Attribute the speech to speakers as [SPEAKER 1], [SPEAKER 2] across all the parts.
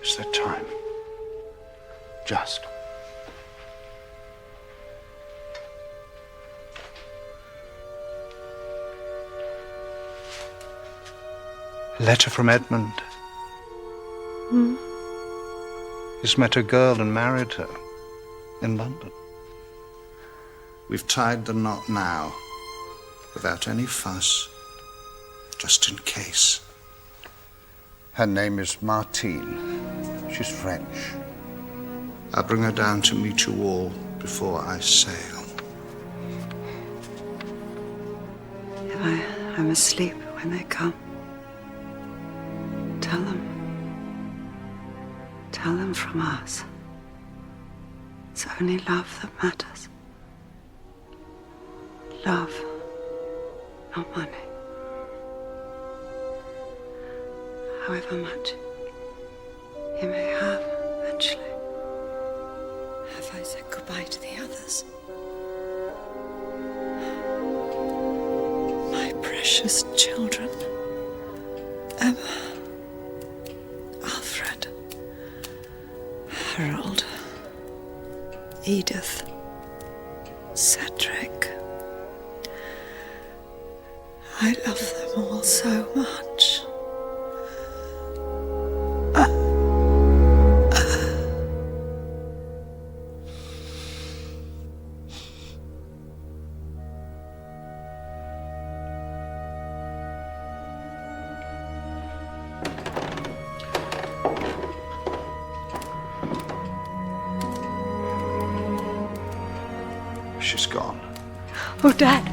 [SPEAKER 1] It's that time. Just. A letter from Edmund. He's met a girl and married her in London. We've tied the knot now, without any fuss, just in case. Her name is Martine. She's French. I'll bring her down to meet you all before I sail.
[SPEAKER 2] If I'm asleep when they come, tell them. Tell them from us. It's only love that matters. Love, not money. However much you may have eventually. Have I said goodbye to the others? My precious children. Emma. Alfred. Harold. Edith. Cedric. I love them all so much.
[SPEAKER 1] She's gone.
[SPEAKER 2] Oh, Dad.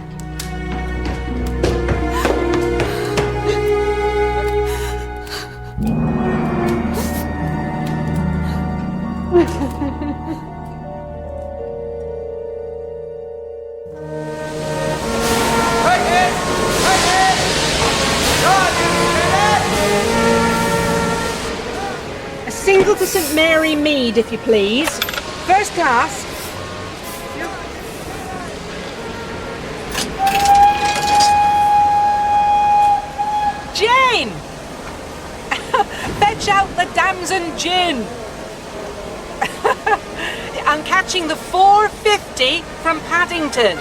[SPEAKER 3] A single to St Mary Mead, if you please. First class. Jane! Fetch out the damson gin. I'm catching the 4:50 from Paddington.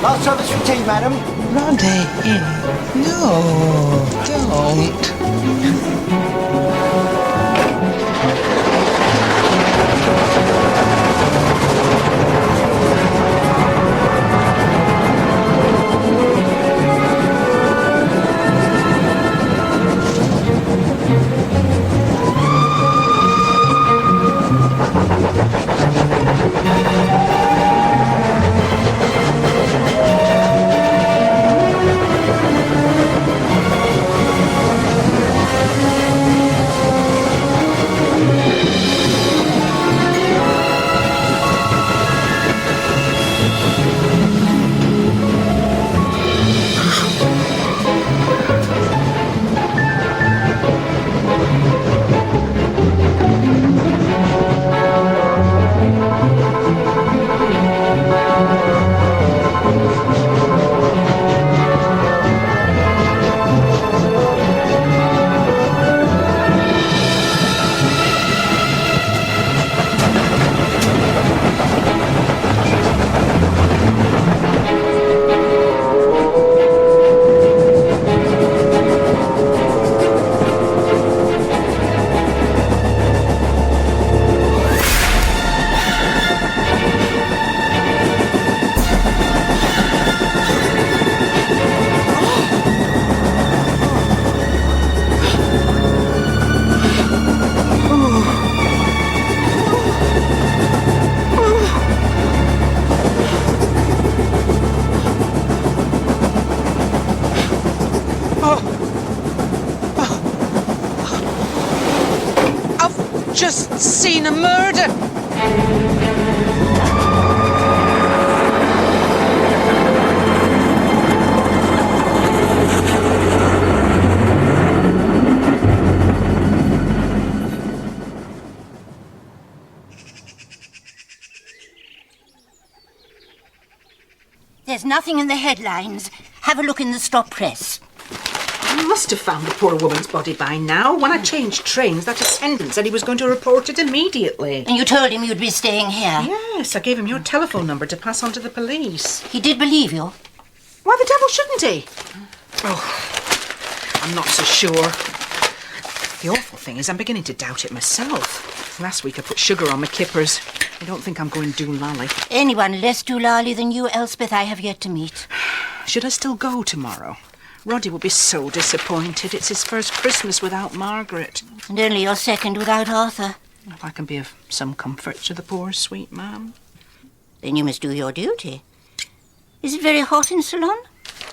[SPEAKER 4] Last service for tea, madam.
[SPEAKER 5] Roddy, no, don't. been a murder.
[SPEAKER 6] There's nothing in the headlines. Have a look in the stop press.
[SPEAKER 3] You must have found the poor woman's body by now. When I changed trains, that attendant said he was going to report it immediately.
[SPEAKER 6] And you told him you'd be staying here?
[SPEAKER 3] Yes, I gave him your telephone number to pass on to the police.
[SPEAKER 6] He did believe you?
[SPEAKER 3] Why the devil shouldn't he? Oh, I'm not so sure. The awful thing is I'm beginning to doubt it myself. Last week I put sugar on my kippers. I don't think I'm going doolally.
[SPEAKER 6] Anyone less doolally than you, Elspeth, I have yet to meet.
[SPEAKER 3] Should I still go tomorrow? Roddy will be so disappointed. It's his first Christmas without Margaret.
[SPEAKER 6] And only your second without Arthur.
[SPEAKER 3] If I can be of some comfort to the poor, sweet man.
[SPEAKER 6] Then you must do your duty. Is it very hot in Ceylon?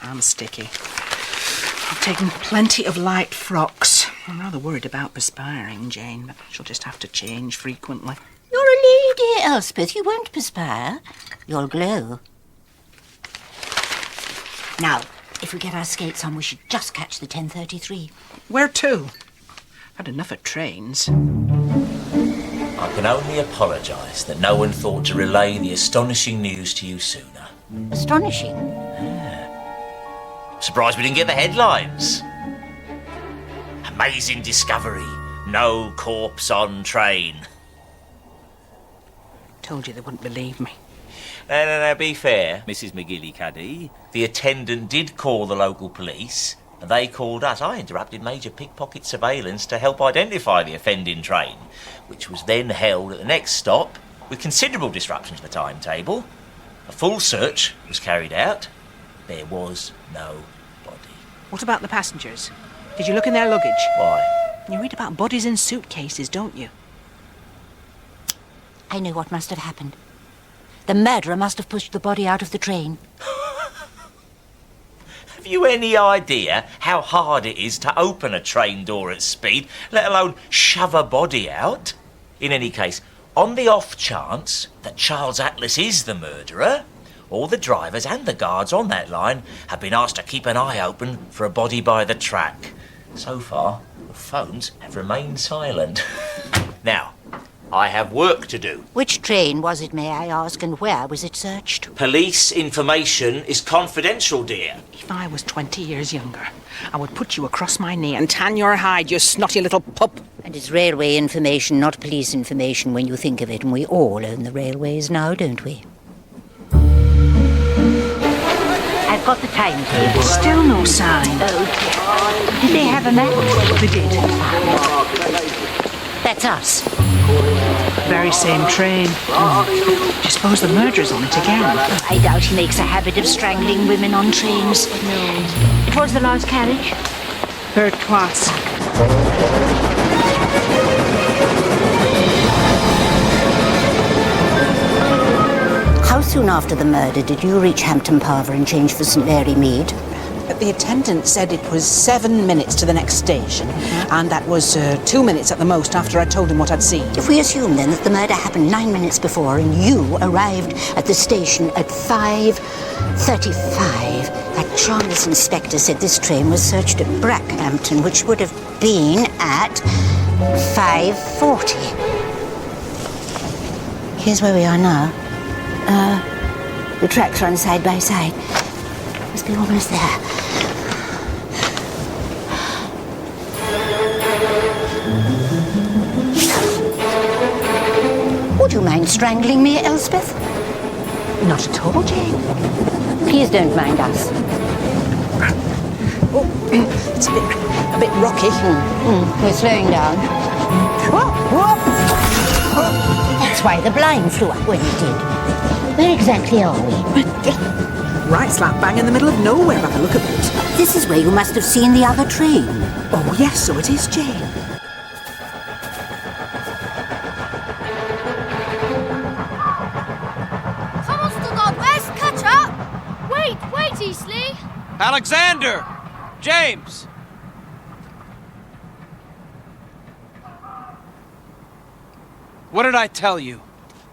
[SPEAKER 3] I'm sticky. I've taken plenty of light frocks. I'm rather worried about perspiring, Jane, but she'll just have to change frequently.
[SPEAKER 6] You're a lady, Elspeth. You won't perspire. You'll glow. Now, if we get our skates on, we should just catch the 10:33.
[SPEAKER 3] Where to? I've had enough of trains.
[SPEAKER 7] I can only apologise that no one thought to relay the astonishing news to you sooner.
[SPEAKER 6] Astonishing.
[SPEAKER 7] Surprised we didn't get the headlines. Amazing discovery. No corpse on train.
[SPEAKER 3] Told you they wouldn't believe me.
[SPEAKER 7] No, be fair, Mrs. McGillicuddy. The attendant did call the local police, and they called us. I interrupted major pickpocket surveillance to help identify the offending train, which was then held at the next stop with considerable disruption to the timetable. A full search was carried out. There was no body.
[SPEAKER 3] What about the passengers? Did you look in their luggage?
[SPEAKER 7] Why?
[SPEAKER 3] You read about bodies in suitcases, don't you?
[SPEAKER 6] I know what must have happened. The murderer must have pushed the body out of the train.
[SPEAKER 7] Have you any idea how hard it is to open a train door at speed, let alone shove a body out? In any case, on the off chance that Charles Atlas is the murderer, all the drivers and the guards on that line have been asked to keep an eye open for a body by the track. So far, the phones have remained silent. Now, I have work to do.
[SPEAKER 6] Which train was it, may I ask, and where was it searched?
[SPEAKER 7] Police information is confidential, dear.
[SPEAKER 3] If I was 20 years younger, I would put you across my knee and tan your hide, you snotty little pup.
[SPEAKER 6] And it's railway information, not police information when you think of it, and we all own the railways now, don't we? I've got the timetable.
[SPEAKER 3] Still no sign.
[SPEAKER 6] Oh, did they have a map?
[SPEAKER 3] They did.
[SPEAKER 6] That's us.
[SPEAKER 3] Very same train. Do you suppose the murderer's on it again?
[SPEAKER 6] I doubt he makes a habit of strangling women on trains. No. It was the last carriage?
[SPEAKER 3] Third class.
[SPEAKER 6] How soon after the murder did you reach Hampton Parva and change for St Mary Mead?
[SPEAKER 3] The attendant said it was 7 minutes to the next station, and that was 2 minutes at the most after I told him what I'd seen.
[SPEAKER 6] If we assume then that the murder happened 9 minutes before and you arrived at the station at 5:35, that Charles inspector said this train was searched at Brackhampton, which would have been at 5:40. Here's where we are now. The tracks run side by side. Must be almost there. Would you mind strangling me, Elspeth?
[SPEAKER 3] Not at all, Jane.
[SPEAKER 6] Please don't mind us.
[SPEAKER 3] Oh, it's a bit rocky.
[SPEAKER 6] We're slowing down.
[SPEAKER 3] Whoa, whoa.
[SPEAKER 6] That's why the blind flew up when it did. Where exactly are we?
[SPEAKER 3] Right slap bang in the middle of nowhere, by the look of it.
[SPEAKER 6] This is where you must have seen the other train.
[SPEAKER 3] Oh, yes, so it is, Jane.
[SPEAKER 8] Come on, Stuttgart West, catch up! Wait, Eastleigh!
[SPEAKER 9] Alexander! James! What did I tell you?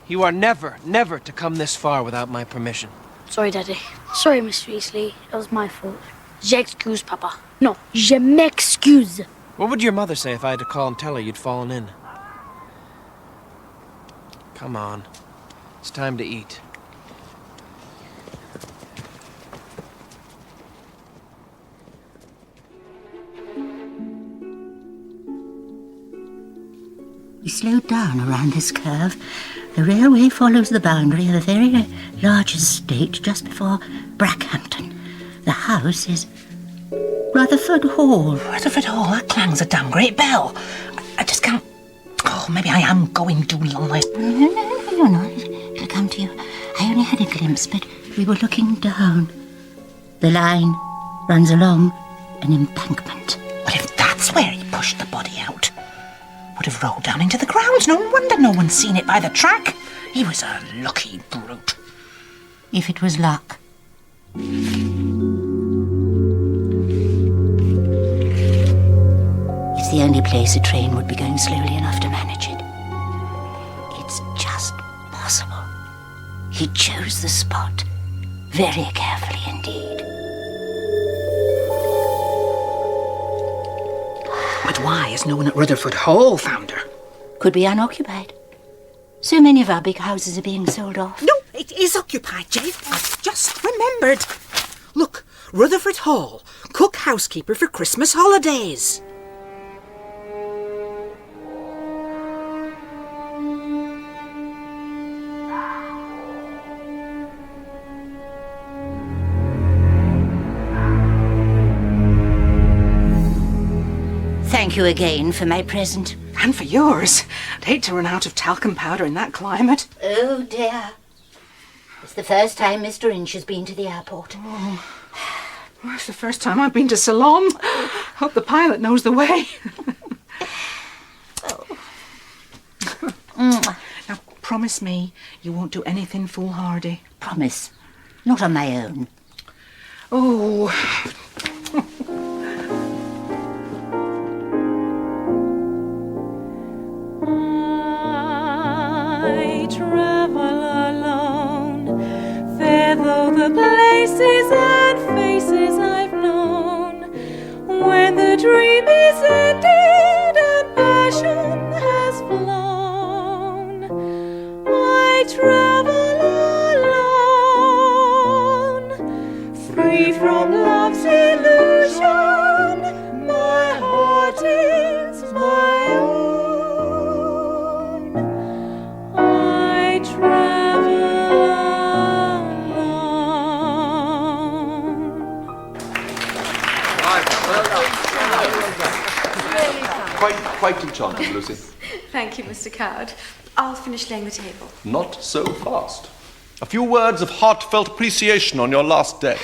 [SPEAKER 9] You are never to come this far without my permission.
[SPEAKER 8] Sorry, Daddy. Sorry, Mr. Easley. It was my fault. J'excuse, Papa. No, je m'excuse.
[SPEAKER 9] What would your mother say if I had to call and tell her you'd fallen in? Come on. It's time to eat.
[SPEAKER 6] We slowed down around this curve. The railway follows the boundary of a very large estate just before Brackhampton. The house is Rutherford Hall.
[SPEAKER 3] Rutherford Hall? That clangs a damn great bell. I just can't... Oh, maybe I am going too long.
[SPEAKER 6] No. It'll come to you. I only had a glimpse, but we were looking down. The line runs along an embankment.
[SPEAKER 3] Well, if that's where he pushed the body out, would have rolled down into the grounds. No wonder no one's seen it by the track. He was a lucky brute.
[SPEAKER 6] If it was luck. It's the only place a train would be going slowly enough to manage it. It's just possible. He chose the spot very carefully indeed.
[SPEAKER 3] But why has no one at Rutherford Hall found her?
[SPEAKER 6] Could be unoccupied. So many of our big houses are being sold off.
[SPEAKER 3] No, it is occupied, Jane. I've just remembered. Look, Rutherford Hall, cook housekeeper for Christmas holidays.
[SPEAKER 6] Thank you again for my present.
[SPEAKER 3] And for yours. I'd hate to run out of talcum powder in that climate.
[SPEAKER 6] Oh, dear. It's the first time Mr. Inch has been to the airport.
[SPEAKER 3] Oh, well, it's the first time I've been to Ceylon. Hope the pilot knows the way. Now, promise me you won't do anything foolhardy.
[SPEAKER 6] Promise. Not on my own.
[SPEAKER 3] Oh...
[SPEAKER 10] Though the places and faces I've known, when the dream is ended and passion has flown, I travel alone, free from love's illusion. My heart is my own. I travel.
[SPEAKER 11] Quite enchanting, Lucy.
[SPEAKER 2] Thank you, Mr. Coward. I'll finish laying the table.
[SPEAKER 11] Not so fast. A few words of heartfelt appreciation on your last day.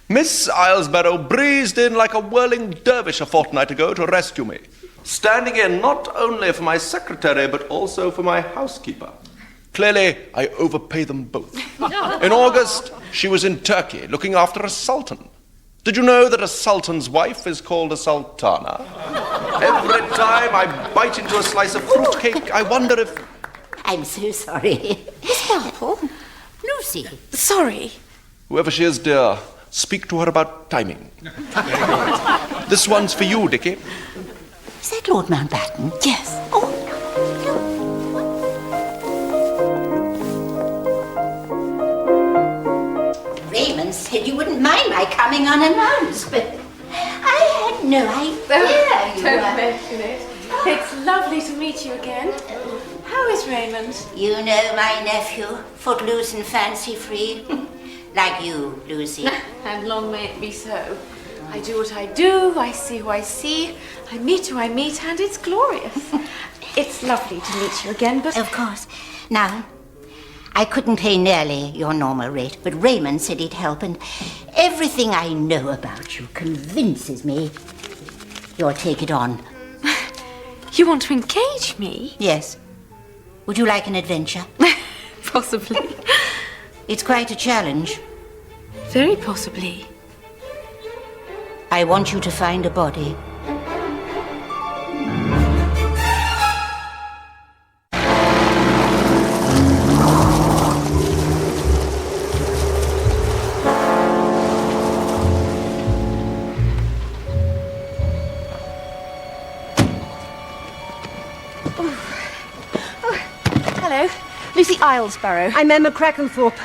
[SPEAKER 11] Miss Islesborough breezed in like a whirling dervish a fortnight ago to rescue me, standing in not only for my secretary, but also for my housekeeper. Clearly, I overpay them both. In August, she was in Turkey, looking after a sultan. Did you know that a sultan's wife is called a sultana? Every time I bite into a slice of fruitcake, I wonder if...
[SPEAKER 6] I'm so sorry.
[SPEAKER 2] Miss Marple?
[SPEAKER 6] Lucy.
[SPEAKER 2] Sorry.
[SPEAKER 11] Whoever she is, dear, speak to her about timing. This one's for you, Dickie.
[SPEAKER 6] Is that Lord Mountbatten?
[SPEAKER 2] Yes.
[SPEAKER 6] Oh, Raymond said you wouldn't mind my coming unannounced, but I had no idea you
[SPEAKER 2] Don't mention it. It's lovely to meet you again. How is Raymond?
[SPEAKER 6] You know my nephew, footloose and fancy-free. Like you, Lucy.
[SPEAKER 2] And long may it be so. I do what I do, I see who I see, I meet who I meet, and it's glorious. It's lovely to meet you again, but...
[SPEAKER 6] Of course. Now, I couldn't pay nearly your normal rate, but Raymond said he'd help, and everything I know about you convinces me you'll take it on.
[SPEAKER 2] You want to engage me?
[SPEAKER 6] Yes. Would you like an adventure?
[SPEAKER 2] Possibly.
[SPEAKER 6] It's quite a challenge.
[SPEAKER 2] Very possibly.
[SPEAKER 6] I want you to find a body.
[SPEAKER 2] Islesborough.
[SPEAKER 12] I'm Emma Crackenthorpe.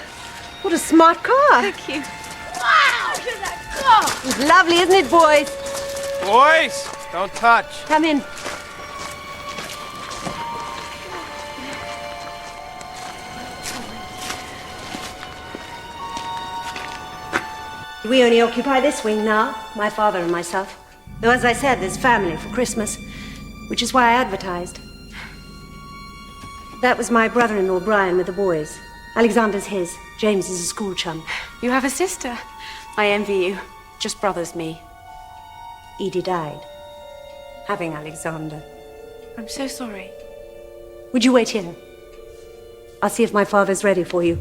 [SPEAKER 12] What a smart car.
[SPEAKER 2] Thank you.
[SPEAKER 12] Wow, look at that car. It's lovely, isn't it, boys?
[SPEAKER 9] Boys, don't touch.
[SPEAKER 12] Come in. We only occupy this wing now, my father and myself. Though, as I said, there's family for Christmas, which is why I advertised. That was my brother-in-law, Brian, with the boys. Alexander's his. James is a school chum.
[SPEAKER 2] You have a sister. I envy you. Just brothers, me.
[SPEAKER 12] Edie died, having Alexander.
[SPEAKER 2] I'm so sorry.
[SPEAKER 12] Would you wait here? I'll see if my father's ready for you.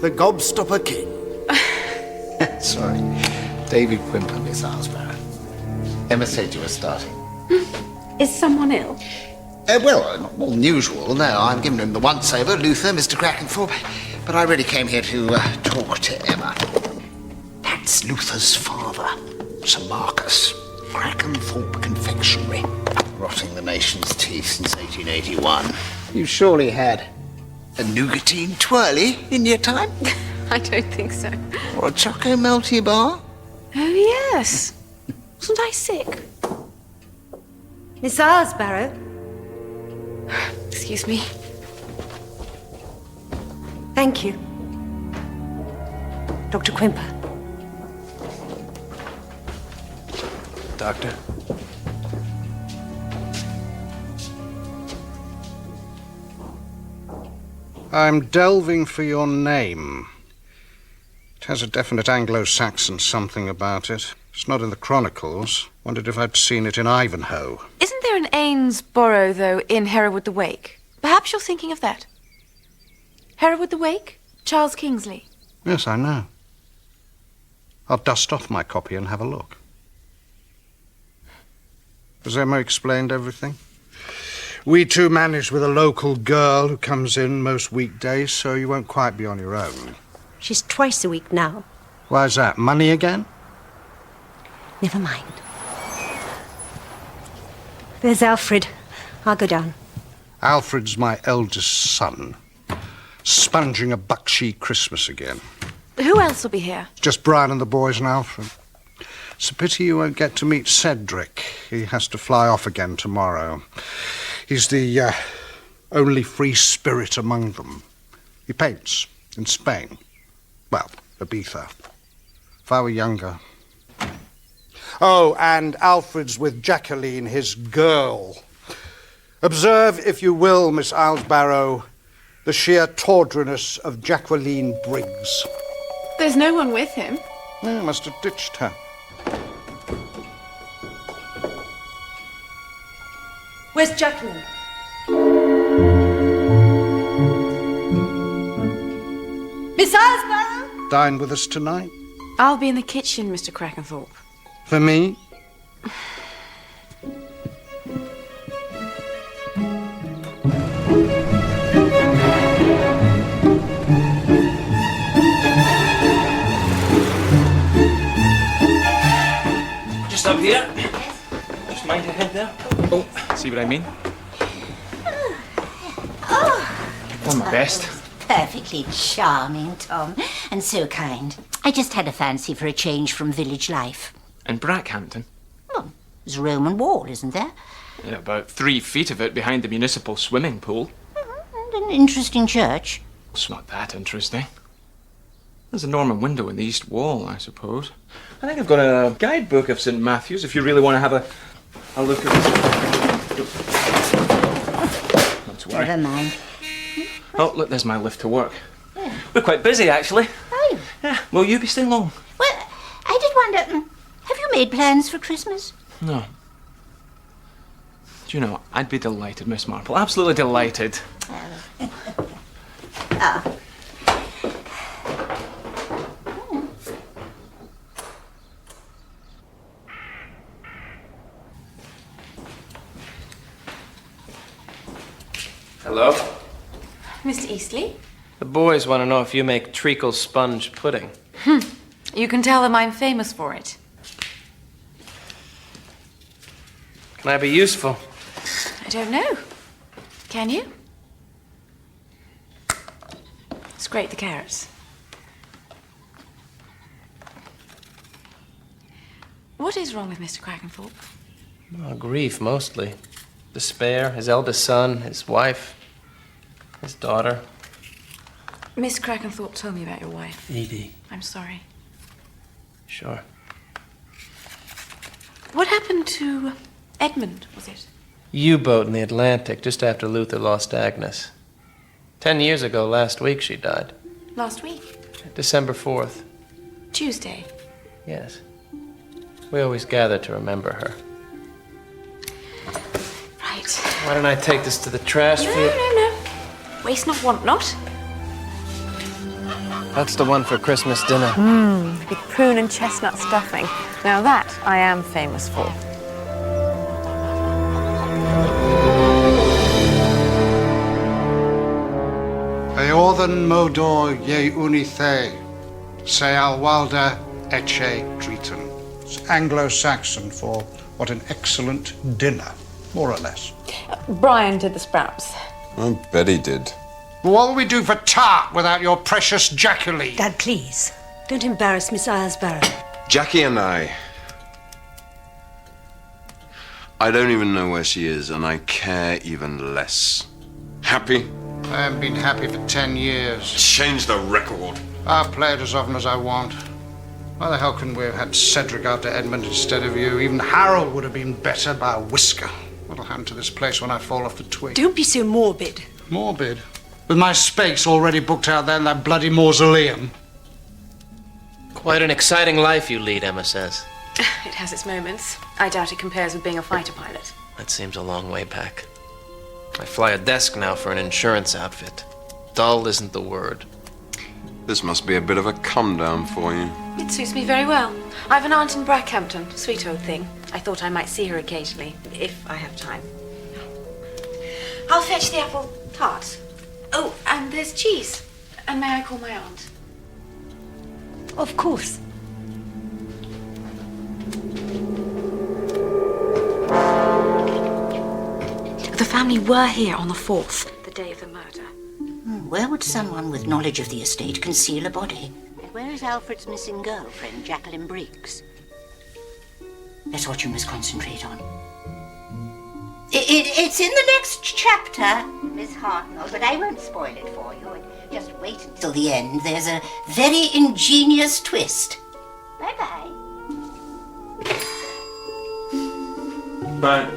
[SPEAKER 1] The Gobstopper King. Sorry. David Quimper, Miss Islesborough. Emma said you were starting.
[SPEAKER 2] Is someone ill?
[SPEAKER 1] Well, not more than usual. No, I'm giving him the once-over, Luther, Mr. Crackenthorpe. But I really came here to talk to Emma. That's Luther's father, Sir Marcus. Crackenthorpe Confectionery. Rotting the nation's teeth since 1881. You surely had a nougatine twirly in your time?
[SPEAKER 2] I don't think so.
[SPEAKER 1] Or a choco melty bar?
[SPEAKER 2] Oh, yes. Wasn't I sick?
[SPEAKER 12] Miss Islesborough?
[SPEAKER 2] Excuse me.
[SPEAKER 12] Thank you. Dr. Quimper.
[SPEAKER 9] Doctor.
[SPEAKER 13] I'm delving for your name. It has a definite Anglo-Saxon something about it. It's not in the Chronicles. Wondered if I'd seen it in Ivanhoe.
[SPEAKER 2] Isn't there an Ainsborough, though, in Hereward the Wake? Perhaps you're thinking of that. Hereward the Wake? Charles Kingsley.
[SPEAKER 13] Yes, I know. I'll dust off my copy and have a look. Has Emma explained everything? We too manage with a local girl who comes in most weekdays, so you won't quite be on your own.
[SPEAKER 12] She's twice a week now.
[SPEAKER 13] Why's that? Money again?
[SPEAKER 12] Never mind. There's Alfred. I'll go down.
[SPEAKER 13] Alfred's my eldest son. Sponging a bucksheet Christmas again.
[SPEAKER 2] Who else will be here?
[SPEAKER 13] Just Brian and the boys and Alfred. It's a pity you won't get to meet Cedric. He has to fly off again tomorrow. He's the only free spirit among them. He paints in Spain. Well, Ibiza. If I were younger. Oh, and Alfred's with Jacqueline, his girl. Observe, if you will, Miss Islesborough, the sheer tawdriness of Jacqueline Briggs.
[SPEAKER 2] There's no one with him.
[SPEAKER 13] I must have ditched her.
[SPEAKER 12] Where's Jacqueline? Miss Islesborough?
[SPEAKER 13] Dine with us tonight?
[SPEAKER 2] I'll be in the kitchen, Mr. Crackenthorpe.
[SPEAKER 13] For me?
[SPEAKER 14] Just up here. Just mind your head there. Oh, see what I mean? Done my best.
[SPEAKER 6] Perfectly charming, Tom, and so kind. I just had a fancy for a change from village life.
[SPEAKER 14] And Brackhampton?
[SPEAKER 6] Well, there's a Roman wall, isn't there?
[SPEAKER 14] Yeah, about 3 feet of it behind the municipal swimming pool.
[SPEAKER 6] And an interesting church.
[SPEAKER 14] It's not that interesting. There's a Norman window in the east wall, I suppose. I think I've got a guidebook of St. Matthew's if you really want to have a look at it. Not to worry.
[SPEAKER 6] Never mind.
[SPEAKER 14] Oh, look, there's my lift to work. Yeah. We're quite busy, actually.
[SPEAKER 6] Oh.
[SPEAKER 14] Yeah. Will you be staying long?
[SPEAKER 6] Well, I did wonder, have you made plans for Christmas?
[SPEAKER 14] No. Do you know, I'd be delighted, Miss Marple. Absolutely delighted.
[SPEAKER 6] Ah.
[SPEAKER 9] Hello?
[SPEAKER 2] Mr. Eastley?
[SPEAKER 9] The boys want to know if you make treacle sponge pudding.
[SPEAKER 2] You can tell them I'm famous for it.
[SPEAKER 9] Can I be useful?
[SPEAKER 2] I don't know. Can you? Scrape the carrots. What is wrong with Mr. Crackenthorpe?
[SPEAKER 9] Oh, grief, mostly. Despair, his eldest son, his wife, his daughter.
[SPEAKER 2] Miss Crackenthorpe told me about your wife.
[SPEAKER 9] Edie.
[SPEAKER 2] I'm sorry.
[SPEAKER 9] Sure.
[SPEAKER 2] What happened to Edmund, was it?
[SPEAKER 9] U-boat in the Atlantic just after Luther lost Agnes. 10 years ago, last week, she died.
[SPEAKER 2] Last week?
[SPEAKER 9] December 4th.
[SPEAKER 2] Tuesday.
[SPEAKER 9] Yes. We always gather to remember her.
[SPEAKER 2] Right.
[SPEAKER 9] Why don't I take this to the trash for you?
[SPEAKER 2] No. Waste not, want not.
[SPEAKER 9] That's the one for Christmas dinner.
[SPEAKER 15] Big prune and chestnut stuffing. Now that I am famous for.
[SPEAKER 13] Eorthen modor ye unithe, se alwalda eche driton. It's Anglo-Saxon for what an excellent dinner, more or less.
[SPEAKER 15] Brian did the sprouts.
[SPEAKER 16] Oh, Betty did.
[SPEAKER 13] What will we do for tart without your precious Jacqueline?
[SPEAKER 12] Dad, please. Don't embarrass Miss Islesborough.
[SPEAKER 16] Jackie and I don't even know where she is, and I care even less. Happy?
[SPEAKER 13] I haven't been happy for 10 years.
[SPEAKER 16] Change the record.
[SPEAKER 13] I'll play it as often as I want. Why the hell couldn't we have had Cedric after Edmund instead of you? Even Harold would have been better by a whisker. What'll happen to this place when I fall off the twig?
[SPEAKER 12] Don't be so morbid.
[SPEAKER 13] Morbid? With my space already booked out there in that bloody mausoleum.
[SPEAKER 9] Quite an exciting life you lead, Emma says.
[SPEAKER 15] It has its moments. I doubt it compares with being a fighter pilot.
[SPEAKER 9] That seems a long way back. I fly a desk now for an insurance outfit. Dull isn't the word.
[SPEAKER 16] This must be a bit of a come down for you.
[SPEAKER 2] It suits me very well. I've an aunt in Brackhampton, sweet old thing. I thought I might see her occasionally, if I have time. I'll fetch the apple tart. Oh, and there's cheese. And may I call my aunt?
[SPEAKER 12] Of course.
[SPEAKER 2] The family were here on the 4th, the day of the murder.
[SPEAKER 6] Where would someone with knowledge of the estate conceal a body? And where is Alfred's missing girlfriend, Jacqueline Briggs? That's what you must concentrate on. It's in the next chapter, Miss Hartnell, but I won't spoil it for you. Just wait until the end. There's a very ingenious twist. Bye-bye.
[SPEAKER 14] Bye.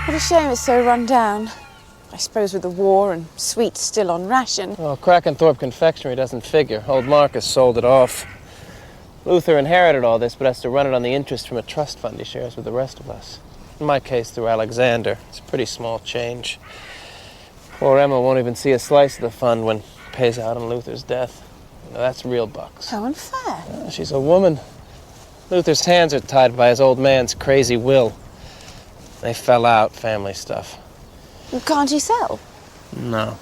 [SPEAKER 15] What a shame it's so run down. I suppose with the war and sweets still on ration.
[SPEAKER 9] Well, Crackenthorpe Confectionery doesn't figure. Old Marcus sold it off. Luther inherited all this, but has to run it on the interest from a trust fund he shares with the rest of us. In my case, through Alexander. It's a pretty small change. Poor Emma won't even see a slice of the fund when it pays out on Luther's death. You know, that's real bucks.
[SPEAKER 15] How unfair.
[SPEAKER 9] She's a woman. Luther's hands are tied by his old man's crazy will. They fell out, family stuff.
[SPEAKER 15] Can't you sell?
[SPEAKER 9] No.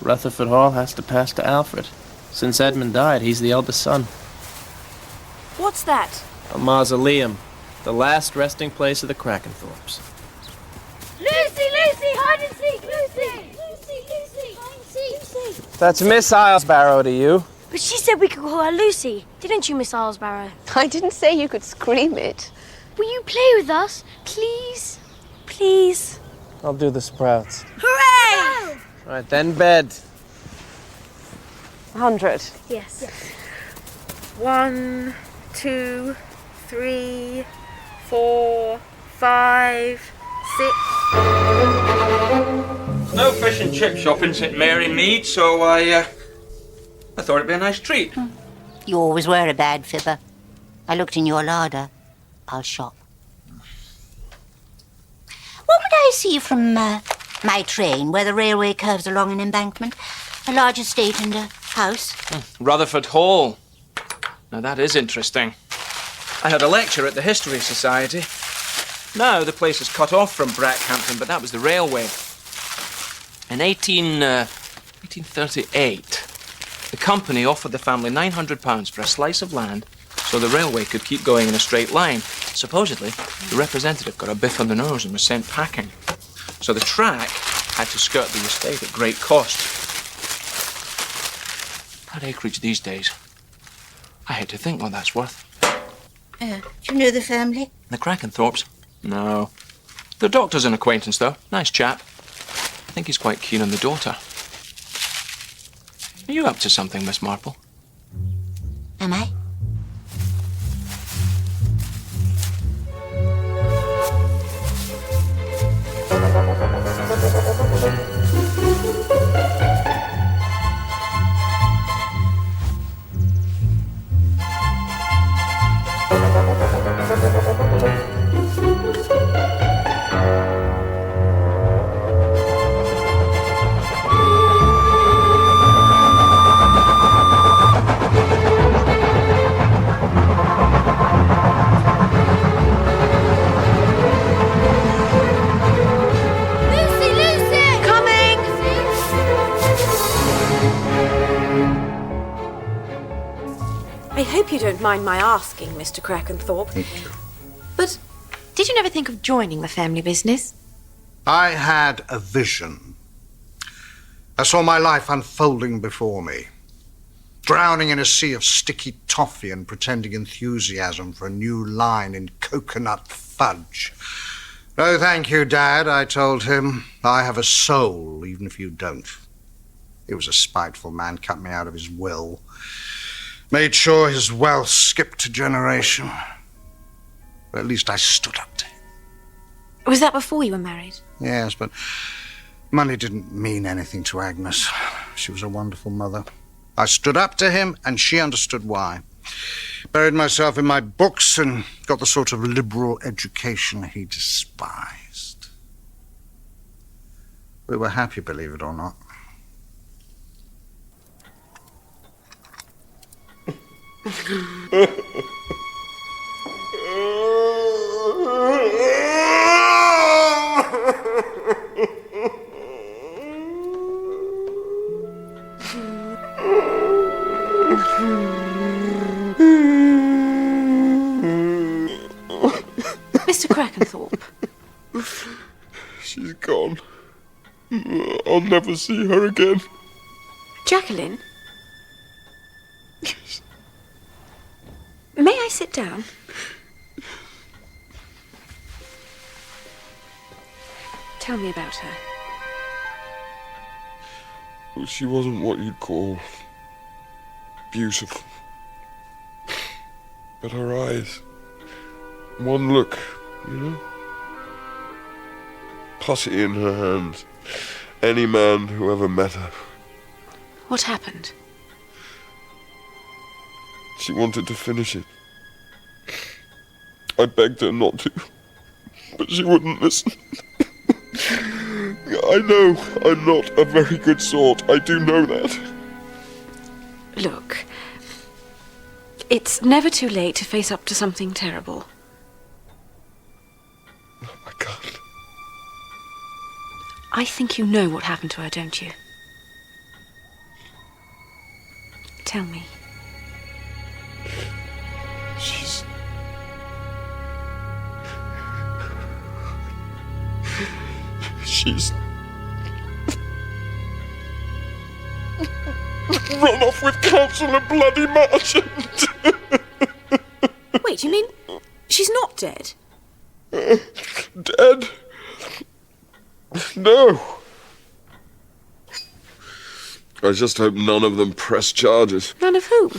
[SPEAKER 9] Rutherford Hall has to pass to Alfred. Since Edmund died, he's the eldest son.
[SPEAKER 15] What's that?
[SPEAKER 9] A mausoleum. The last resting place of the Crackenthorpes.
[SPEAKER 8] Lucy, hide and seek, Lucy, hide and seek, Lucy.
[SPEAKER 9] That's Miss Islesborough to you.
[SPEAKER 8] But she said we could call her Lucy, didn't you, Miss Islesborough?
[SPEAKER 15] I didn't say you could scream it.
[SPEAKER 8] Will you play with us, please? Please.
[SPEAKER 9] I'll do the sprouts.
[SPEAKER 8] Hooray!
[SPEAKER 9] All right, then bed.
[SPEAKER 15] 100.
[SPEAKER 8] Yes.
[SPEAKER 15] 1, 2, 3, 4, 5, 6.
[SPEAKER 14] No fish and chip shop in St Mary Mead, so I thought it'd be a nice treat.
[SPEAKER 6] You always were a bad fibber. I looked in your larder. I'll shop. What would I see from my train, where the railway curves along an embankment? A large estate and a house.
[SPEAKER 14] Rutherford Hall. Now that is interesting. I had a lecture at the History Society. Now the place is cut off from Brackhampton, but that was the railway. In 1838, the company offered the family £900 for a slice of land so the railway could keep going in a straight line. Supposedly, the representative got a biff on the nose and was sent packing. So the track had to skirt the estate at great cost. That acreage these days, I hate to think what that's worth.
[SPEAKER 6] Do you know the family?
[SPEAKER 14] The Crackenthorpes? No. The doctor's an acquaintance, though. Nice chap. I think he's quite keen on the daughter. Are you up to something, Miss Marple?
[SPEAKER 6] Am I?
[SPEAKER 2] I hope you don't mind my asking, Mr. Crackenthorpe. But did you never think of joining the family business?
[SPEAKER 13] I had a vision. I saw my life unfolding before me, drowning in a sea of sticky toffee and pretending enthusiasm for a new line in coconut fudge. No, thank you, Dad, I told him. I have a soul, even if you don't. He was a spiteful man, cut me out of his will. Made sure his wealth skipped a generation. But at least I stood up to him.
[SPEAKER 2] Was that before you were married?
[SPEAKER 13] Yes, but money didn't mean anything to Agnes. She was a wonderful mother. I stood up to him, and she understood why. Buried myself in my books and got the sort of liberal education he despised. We were happy, believe it or not.
[SPEAKER 2] Mr. Crackenthorpe.
[SPEAKER 11] She's gone. I'll never see her again.
[SPEAKER 2] Jacqueline? May I sit down? Tell me about her.
[SPEAKER 11] Well, she wasn't what you'd call beautiful. But her eyes, one look, you know? Putty in her hands. Any man who ever met her.
[SPEAKER 2] What happened?
[SPEAKER 11] She wanted to finish it. I begged her not to, but she wouldn't listen. I know I'm not a very good sort. I do know that.
[SPEAKER 2] Look, it's never too late to face up to something terrible.
[SPEAKER 11] I can't.
[SPEAKER 2] I think you know what happened to her, don't you? Tell me.
[SPEAKER 11] She's run off with Councillor Bloody Marchant.
[SPEAKER 2] Wait, you mean she's not dead?
[SPEAKER 11] Dead? No. I just hope none of them press charges.
[SPEAKER 2] None of whom?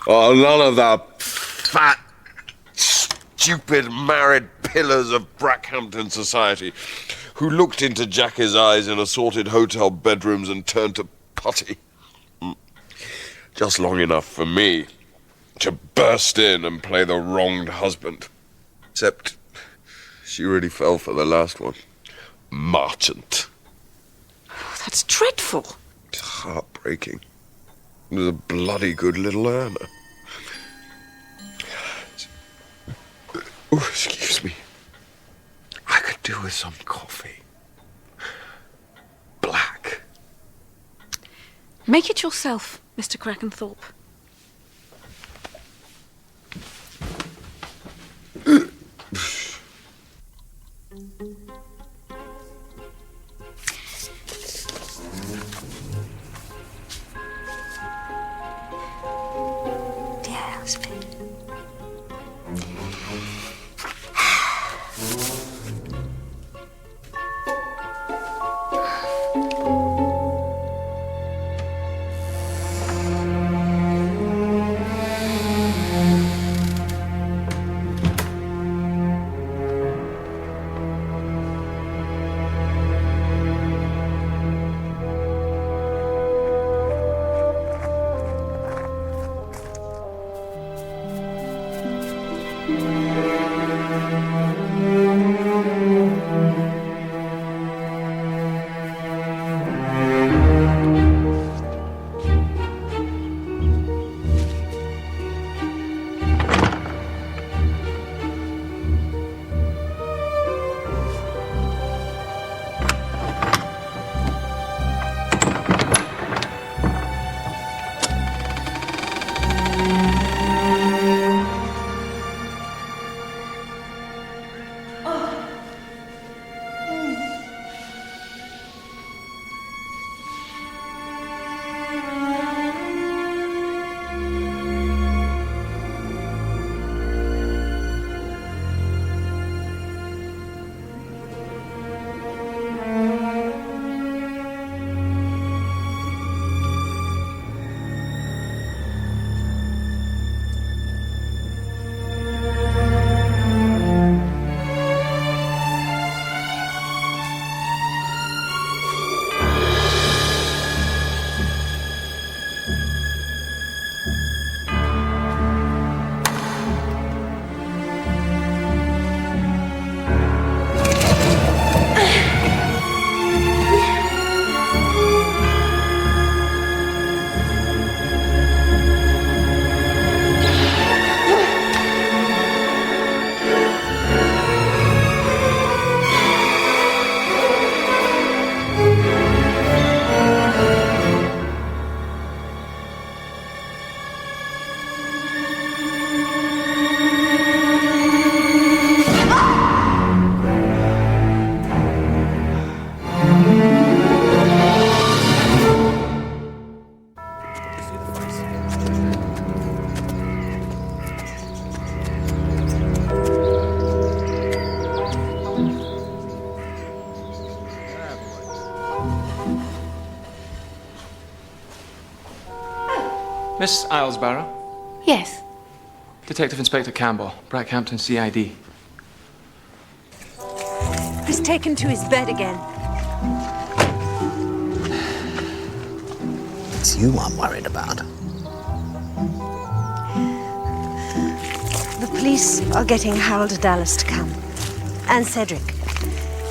[SPEAKER 11] Oh, none of the fat, stupid married pillars of Brackhampton society who looked into Jackie's eyes in assorted hotel bedrooms and turned to putty. Just long enough for me to burst in and play the wronged husband. Except she really fell for the last one. Marchant.
[SPEAKER 2] Oh, that's dreadful.
[SPEAKER 11] It's heartbreaking. It was a bloody good little earner.
[SPEAKER 16] Oh, excuse me. I could do with some coffee. Black.
[SPEAKER 2] Make it yourself, Mr. Crackenthorpe.
[SPEAKER 6] Dear Elspeth.
[SPEAKER 14] Miss Islesbarrow?
[SPEAKER 2] Yes.
[SPEAKER 14] Detective Inspector Campbell, Brackhampton CID.
[SPEAKER 12] He's taken to his bed again.
[SPEAKER 5] It's you I'm worried about.
[SPEAKER 12] The police are getting Harold Dallas to come. And Cedric.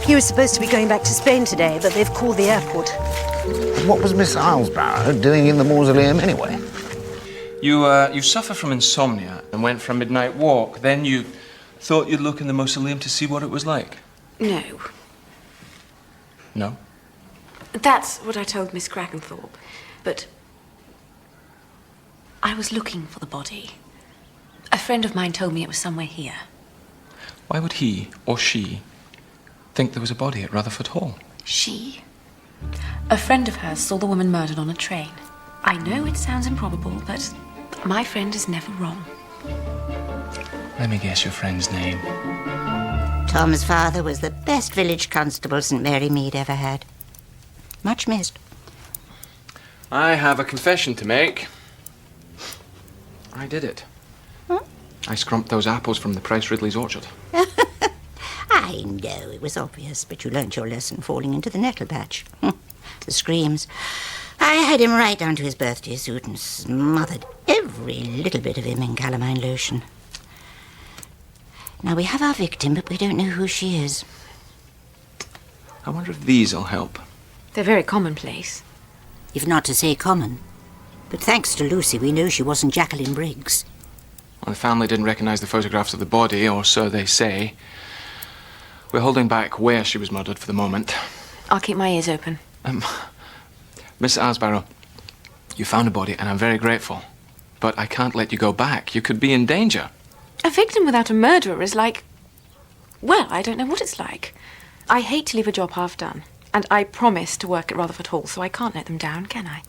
[SPEAKER 12] He was supposed to be going back to Spain today, but they've called the airport.
[SPEAKER 5] What was Miss Islesbarrow doing in the mausoleum anyway?
[SPEAKER 14] You suffer from insomnia and went for a midnight walk. Then you thought you'd look in the mausoleum to see what it was like.
[SPEAKER 2] No.
[SPEAKER 14] No?
[SPEAKER 2] That's what I told Miss Crackenthorpe. But I was looking for the body. A friend of mine told me it was somewhere here.
[SPEAKER 14] Why would he or she think there was a body at Rutherford Hall?
[SPEAKER 2] She? A friend of hers saw the woman murdered on a train. I know it sounds improbable, but my friend is never wrong.
[SPEAKER 14] Let me guess your friend's name.
[SPEAKER 6] Tom's father was the best village constable St. Mary Mead ever had. Much missed.
[SPEAKER 14] I have a confession to make. I did it.
[SPEAKER 6] Huh?
[SPEAKER 14] I scrumped those apples from the Price Ridley's orchard.
[SPEAKER 6] I know it was obvious, but you learnt your lesson falling into the nettle patch. The screams. I had him right down to his birthday suit and smothered every little bit of him in calamine lotion. Now, we have our victim, but we don't know who she is.
[SPEAKER 14] I wonder if these'll help.
[SPEAKER 2] They're very commonplace.
[SPEAKER 6] If not to say common. But thanks to Lucy, we know she wasn't Jacqueline Briggs.
[SPEAKER 14] Well, the family didn't recognize the photographs of the body, or so they say. We're holding back where she was murdered for the moment.
[SPEAKER 2] I'll keep my ears open.
[SPEAKER 14] Miss Asbarrow, you found a body, and I'm very grateful. But I can't let you go back. You could be in danger.
[SPEAKER 2] A victim without a murderer is like... Well, I don't know what it's like. I hate to leave a job half done. And I promised to work at Rutherford Hall, so I can't let them down, can I?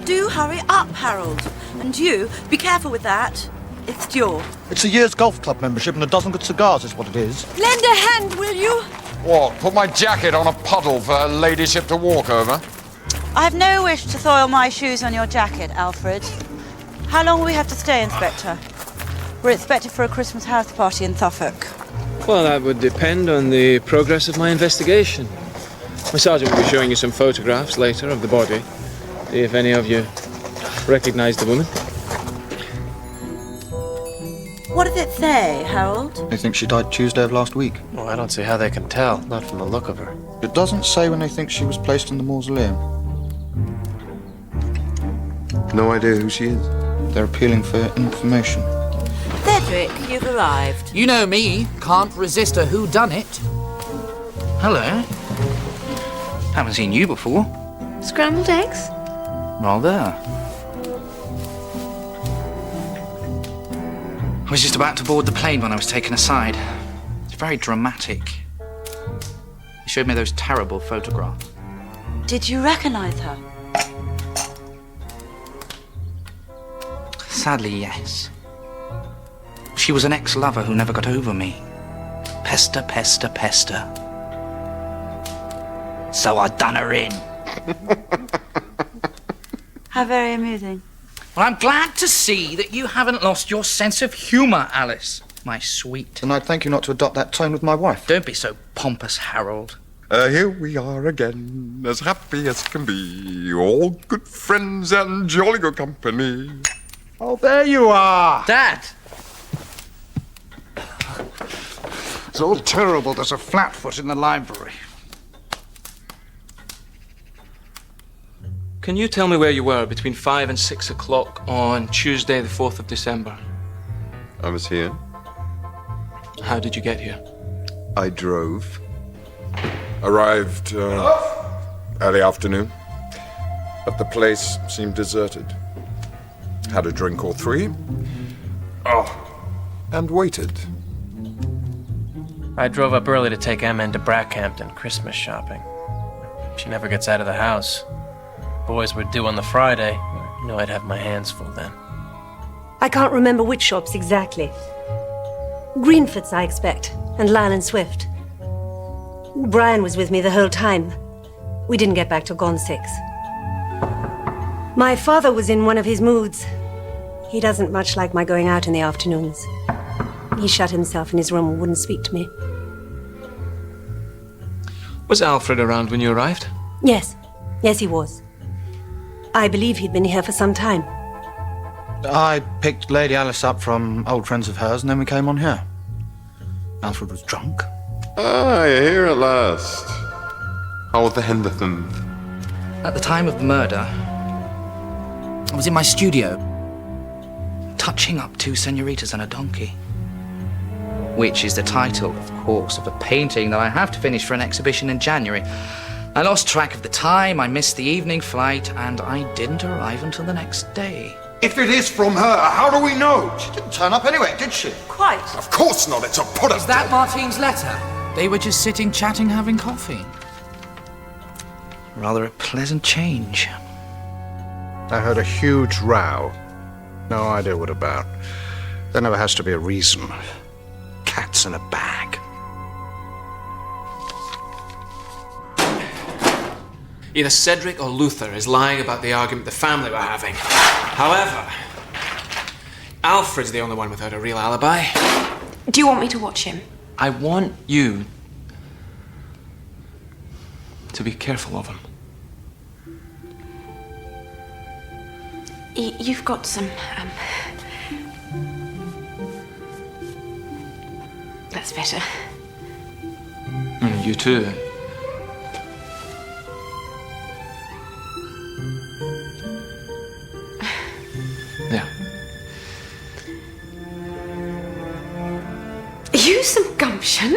[SPEAKER 17] Do hurry up, Harold. And you, be careful with that. It's Dior.
[SPEAKER 5] It's a year's golf club membership and a dozen good cigars is what it is.
[SPEAKER 17] Lend a hand, will you?
[SPEAKER 18] What, put my jacket on a puddle for her ladyship to walk over?
[SPEAKER 17] I have no wish to soil my shoes on your jacket, Alfred. How long will we have to stay, Inspector? We're expected for a Christmas house party in Suffolk.
[SPEAKER 9] Well, that would depend on the progress of my investigation. My sergeant will be showing you some photographs later of the body. See if any of you recognize the woman.
[SPEAKER 17] What does it say, Harold?
[SPEAKER 5] They think she died Tuesday of last week.
[SPEAKER 9] Well, I don't see how they can tell, not from the look of her.
[SPEAKER 5] It doesn't say when they think she was placed in the mausoleum.
[SPEAKER 16] No idea who she is.
[SPEAKER 5] They're appealing for information.
[SPEAKER 17] Cedric, you've arrived.
[SPEAKER 19] You know me, can't resist a whodunit. Hello. Haven't seen you before.
[SPEAKER 2] Scrambled eggs?
[SPEAKER 19] Rather. I was just about to board the plane when I was taken aside. It's very dramatic. He showed me those terrible photographs.
[SPEAKER 17] Did you recognize her?
[SPEAKER 19] Sadly, yes. She was an ex-lover who never got over me. Pester, pester, pester. So I done her in.
[SPEAKER 17] How very amusing.
[SPEAKER 19] Well, I'm glad to see that you haven't lost your sense of humour, Alice, my sweet.
[SPEAKER 5] And I'd thank you not to adopt that tone with my wife.
[SPEAKER 19] Don't be so pompous, Harold.
[SPEAKER 18] Here we are again, as happy as can be. All good friends and jolly good company.
[SPEAKER 13] Oh, there you are.
[SPEAKER 19] Dad!
[SPEAKER 13] It's all terrible. There's a flatfoot in the library.
[SPEAKER 14] Can you tell me where you were between 5 and 6 o'clock on Tuesday, the 4th of December?
[SPEAKER 16] I was here.
[SPEAKER 14] How did you get here?
[SPEAKER 16] I drove.
[SPEAKER 18] Arrived early afternoon, but the place seemed deserted. Had a drink or three. And waited.
[SPEAKER 9] I drove up early to take Emma into Brackhampton Christmas shopping. She never gets out of the house. Boys were due on the Friday. You know I'd have my hands full then.
[SPEAKER 12] I can't remember which shops exactly. Greenford's, I expect, and Lyle and Swift. Brian was with me the whole time. We didn't get back till gone 6. My father was in one of his moods. He doesn't much like my going out in the afternoons. He shut himself in his room and wouldn't speak to me.
[SPEAKER 14] Was Alfred around when you arrived?
[SPEAKER 12] Yes. Yes, he was. I believe he'd been here for some time.
[SPEAKER 5] I picked Lady Alice up from old friends of hers, and then we came on here. Alfred was drunk.
[SPEAKER 16] Ah, you're here at last. How was the Henderson?
[SPEAKER 19] At the time of the murder, I was in my studio, touching up 2 senoritas and a donkey. Which is the title, of course, of a painting that I have to finish for an exhibition in January. I lost track of the time, I missed the evening flight, and I didn't arrive until the next day.
[SPEAKER 13] If it is from her, how do we know?
[SPEAKER 5] She didn't turn up anyway, did she?
[SPEAKER 17] Quite.
[SPEAKER 18] Of course not, it's a put-up.
[SPEAKER 19] Is that Martine's letter? They were just sitting, chatting, having coffee. Rather a pleasant change.
[SPEAKER 13] I heard a huge row. No idea what about. There never has to be a reason. Cats in a bag.
[SPEAKER 14] Either Cedric or Luther is lying about the argument the family were having. However, Alfred's the only one without a real alibi.
[SPEAKER 2] Do you want me to watch him?
[SPEAKER 14] I want you to be careful of him.
[SPEAKER 2] You've got some, That's better.
[SPEAKER 14] You too.
[SPEAKER 2] you some gumption.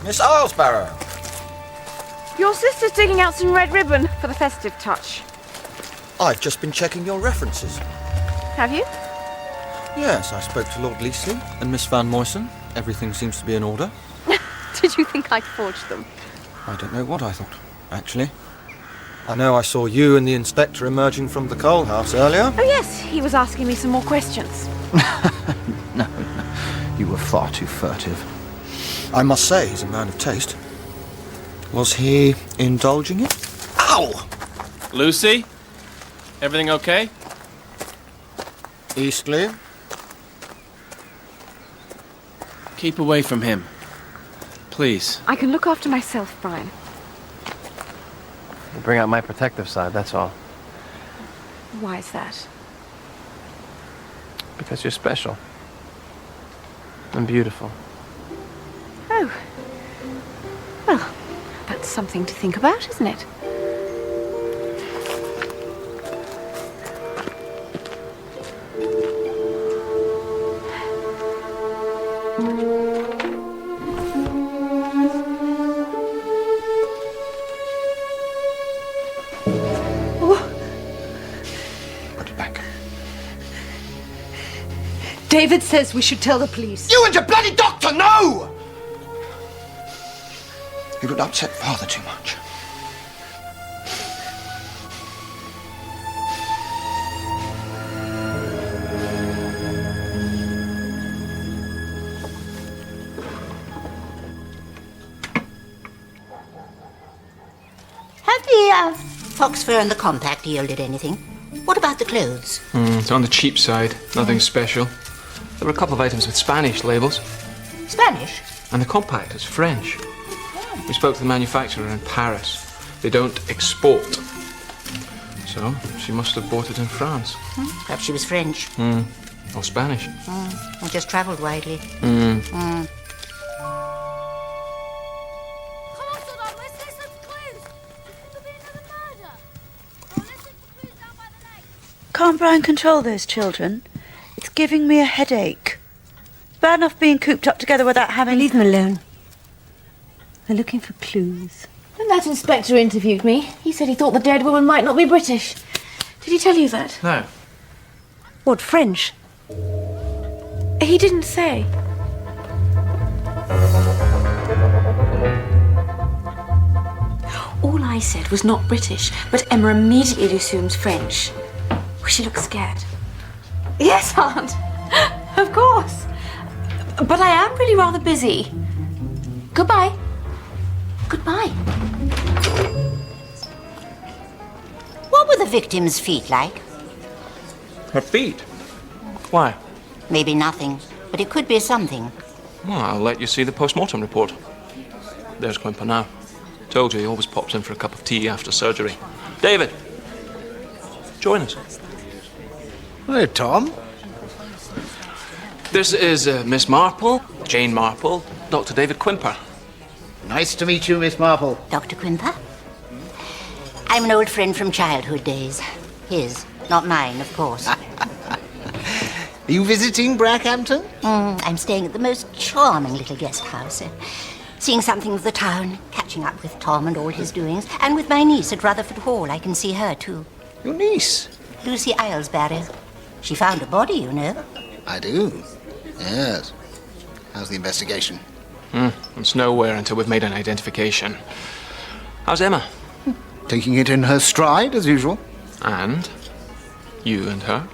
[SPEAKER 5] Miss Islesbarrow.
[SPEAKER 15] Your sister's digging out some red ribbon for the festive touch.
[SPEAKER 5] I've just been checking your references.
[SPEAKER 15] Have you?
[SPEAKER 5] Yes, I spoke to Lord Leasley and Miss Van Moyson. Everything seems to be in order.
[SPEAKER 15] Did you think I'd forged them?
[SPEAKER 5] I don't know what I thought, actually. I know I saw you and the inspector emerging from the coal house earlier.
[SPEAKER 15] Oh, yes, he was asking me some more questions.
[SPEAKER 5] No, you were far too furtive. I must say he's a man of taste. Was he indulging it? Ow!
[SPEAKER 9] Lucy? Everything okay?
[SPEAKER 5] Eastleigh?
[SPEAKER 9] Keep away from him. Please.
[SPEAKER 15] I can look after myself, Brian.
[SPEAKER 9] Bring out my protective side, that's all.
[SPEAKER 15] Why is that?
[SPEAKER 9] Because you're special. And beautiful.
[SPEAKER 15] Oh. Well, that's something to think about, isn't it?
[SPEAKER 5] Put it back.
[SPEAKER 12] David says we should tell the police.
[SPEAKER 5] You and your bloody doctor, no! It would upset Father too much.
[SPEAKER 6] Have the fox fur and the compact yielded anything? What about the clothes?
[SPEAKER 14] It's on the cheap side. Nothing special. There were a couple of items with Spanish labels.
[SPEAKER 6] Spanish?
[SPEAKER 14] And the compact is French. We spoke to the manufacturer in Paris. They don't export. So, she must have bought it in France.
[SPEAKER 6] Perhaps she was French.
[SPEAKER 14] Or Spanish.
[SPEAKER 6] Or just travelled widely.
[SPEAKER 17] Can't Brian control those children? It's giving me a headache. Bad enough being cooped up together without having...
[SPEAKER 12] Leave them alone. They're looking for clues.
[SPEAKER 2] When that inspector interviewed me, he said he thought the dead woman might not be British. Did he tell you that?
[SPEAKER 14] No.
[SPEAKER 12] What, French?
[SPEAKER 2] He didn't say. All I said was not British, but Emma immediately assumes French. She looks scared. Yes, Aunt. Of course. But I am really rather busy. Goodbye. Goodbye.
[SPEAKER 6] What were the victim's feet like?
[SPEAKER 14] Her feet? Why?
[SPEAKER 6] Maybe nothing, but it could be something.
[SPEAKER 14] Well, I'll let you see the post-mortem report. There's Quimper now. Told you he always pops in for a cup of tea after surgery. David, join us.
[SPEAKER 13] Hello, Tom.
[SPEAKER 14] This is Miss Marple, Jane Marple, Dr. David Quimper.
[SPEAKER 4] Nice to meet you, Miss Marple.
[SPEAKER 6] Dr. Quimper? I'm an old friend from childhood days. His, not mine, of course.
[SPEAKER 4] Are you visiting Brackhampton?
[SPEAKER 6] I'm staying at the most charming little guest house. Seeing something of the town, catching up with Tom and all his doings, and with my niece at Rutherford Hall. I can see her, too.
[SPEAKER 4] Your niece?
[SPEAKER 6] Lucy Islesbarrow. She found a body, you know.
[SPEAKER 4] I do. Yes. How's the investigation?
[SPEAKER 14] It's nowhere until we've made an identification. How's Emma?
[SPEAKER 4] Taking it in her stride, as usual.
[SPEAKER 14] And? You and her?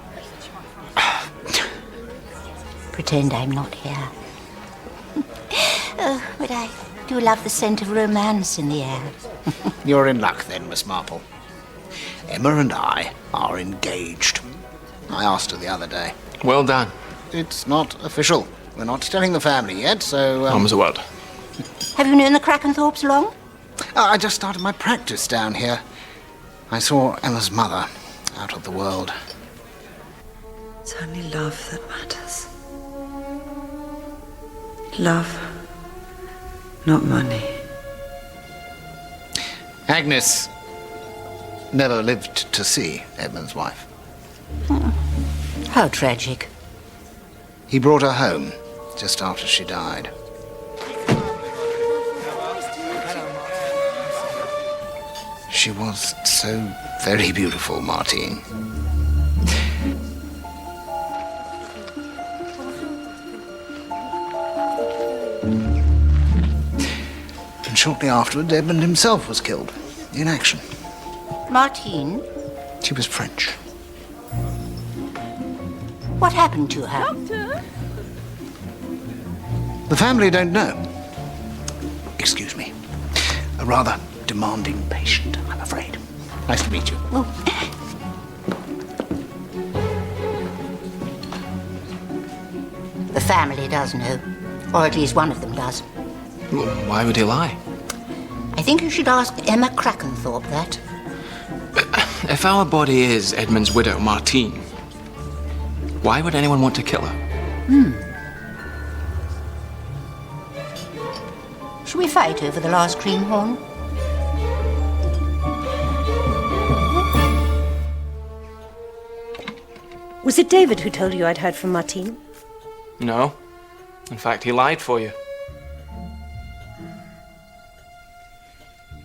[SPEAKER 6] Pretend I'm not here. Oh, but I do love the scent of romance in the air.
[SPEAKER 4] You're in luck then, Miss Marple. Emma and I are engaged. I asked her the other day.
[SPEAKER 14] Well done.
[SPEAKER 4] It's not official. We're not telling the family yet, so...
[SPEAKER 14] Mum's a word.
[SPEAKER 6] Have you known the Krakenthorpes long?
[SPEAKER 4] I just started my practice down here. I saw Emma's mother out of the world.
[SPEAKER 12] It's only love that matters. Love, not money.
[SPEAKER 4] Agnes never lived to see Edmund's wife.
[SPEAKER 6] How tragic.
[SPEAKER 4] He brought her home just after she died. She was so very beautiful, Martine. And shortly afterward, Edmund himself was killed in action.
[SPEAKER 6] Martine?
[SPEAKER 4] She was French.
[SPEAKER 6] What happened to her?
[SPEAKER 10] Doctor?
[SPEAKER 4] The family don't know. Excuse me. A rather demanding patient, I'm afraid. Nice to meet you.
[SPEAKER 6] The family does know, or at least one of them does.
[SPEAKER 14] Why would he lie?
[SPEAKER 6] I think you should ask Emma Crackenthorpe that.
[SPEAKER 14] If our body is Edmund's widow, Martine, why would anyone want to kill her?
[SPEAKER 6] Shall we fight over the last greenhorn?
[SPEAKER 12] Was it David who told you I'd heard from Martine?
[SPEAKER 14] No. In fact, he lied for you.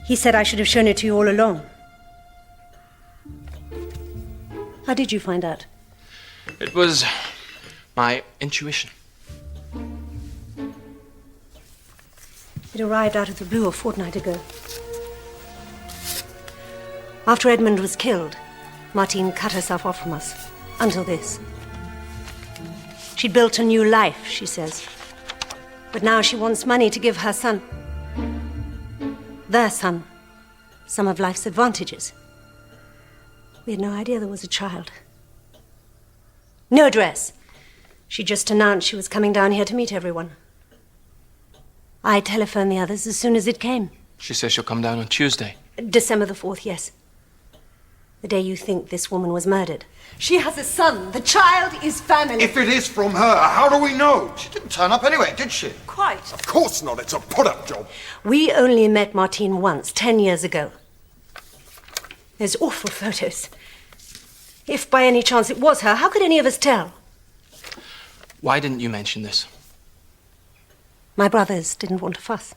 [SPEAKER 12] He said I should have shown it to you all along. How did you find out?
[SPEAKER 14] It was my intuition.
[SPEAKER 12] It arrived out of the blue a fortnight ago. After Edmund was killed, Martine cut herself off from us. Until this. She'd built a new life, she says. But now she wants money to give her son. Their son. Some of life's advantages. We had no idea there was a child. No address. She just announced she was coming down here to meet everyone. I telephoned the others as soon as it came.
[SPEAKER 14] She says she'll come down on Tuesday.
[SPEAKER 12] December the 4th, yes. The day you think this woman was murdered.
[SPEAKER 10] She has a son. The child is family.
[SPEAKER 5] If it is from her, how do we know? She didn't turn up anyway, did she?
[SPEAKER 10] Quite.
[SPEAKER 5] Of course not. It's a put-up job.
[SPEAKER 12] We only met Martine once, 10 years ago. There's awful photos. If by any chance it was her, how could any of us tell?
[SPEAKER 14] Why didn't you mention this?
[SPEAKER 12] My brothers didn't want a fuss.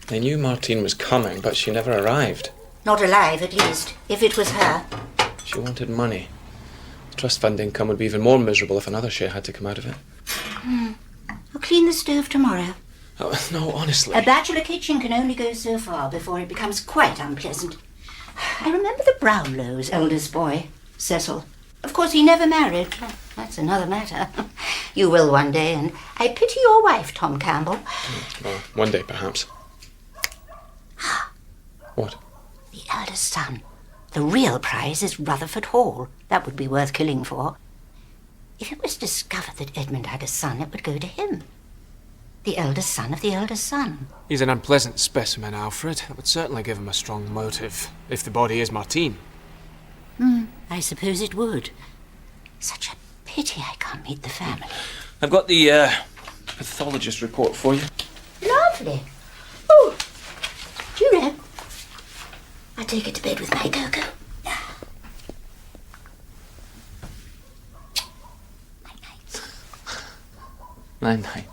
[SPEAKER 14] They knew Martine was coming, but she never arrived.
[SPEAKER 6] Not alive, at least, if it was her.
[SPEAKER 14] She wanted money. The trust fund income would be even more miserable if another share had to come out of it.
[SPEAKER 6] I'll clean the stove tomorrow.
[SPEAKER 14] Oh, no, honestly.
[SPEAKER 6] A bachelor kitchen can only go so far before it becomes quite unpleasant. I remember the Brownlow's eldest boy, Cecil. Of course, he never married. That's another matter. You will one day, and I pity your wife, Tom Campbell.
[SPEAKER 14] Well, one day, perhaps. What?
[SPEAKER 6] The eldest son. The real prize is Rutherford Hall. That would be worth killing for. If it was discovered that Edmund had a son, it would go to him. The eldest son of the eldest son.
[SPEAKER 14] He's an unpleasant specimen, Alfred. That would certainly give him a strong motive, if the body is Martine.
[SPEAKER 6] I suppose it would. Such a pity I can't meet the family.
[SPEAKER 14] I've got the pathologist report for you.
[SPEAKER 6] Lovely. Oh, do you know, I'll take it to bed with my go-go.
[SPEAKER 14] Night-night.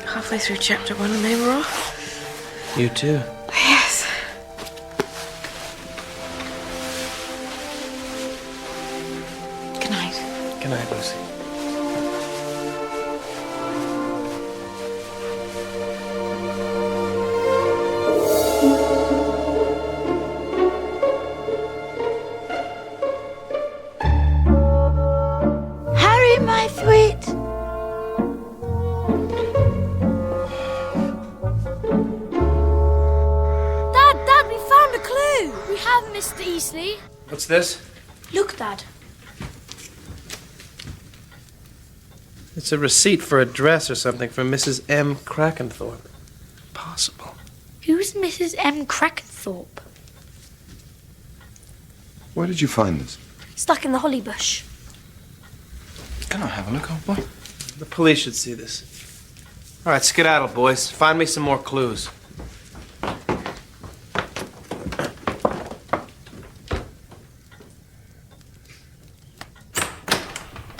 [SPEAKER 15] Halfway through chapter 1 and they were off.
[SPEAKER 14] You too.
[SPEAKER 15] Yes. Good night.
[SPEAKER 9] Good night, Lucy.
[SPEAKER 17] Harry, my sweet.
[SPEAKER 8] Dad, we found a clue. We have, Mr. Easley.
[SPEAKER 9] What's this?
[SPEAKER 8] Look, Dad.
[SPEAKER 9] It's a receipt for a dress or something from Mrs. M. Crackenthorpe. Possible.
[SPEAKER 8] Who's Mrs. M. Crackenthorpe?
[SPEAKER 16] Where did you find this?
[SPEAKER 8] Stuck in the holly bush.
[SPEAKER 14] Can I have a look, old boy?
[SPEAKER 9] The police should see this. All right, skedaddle, boys. Find me some more clues.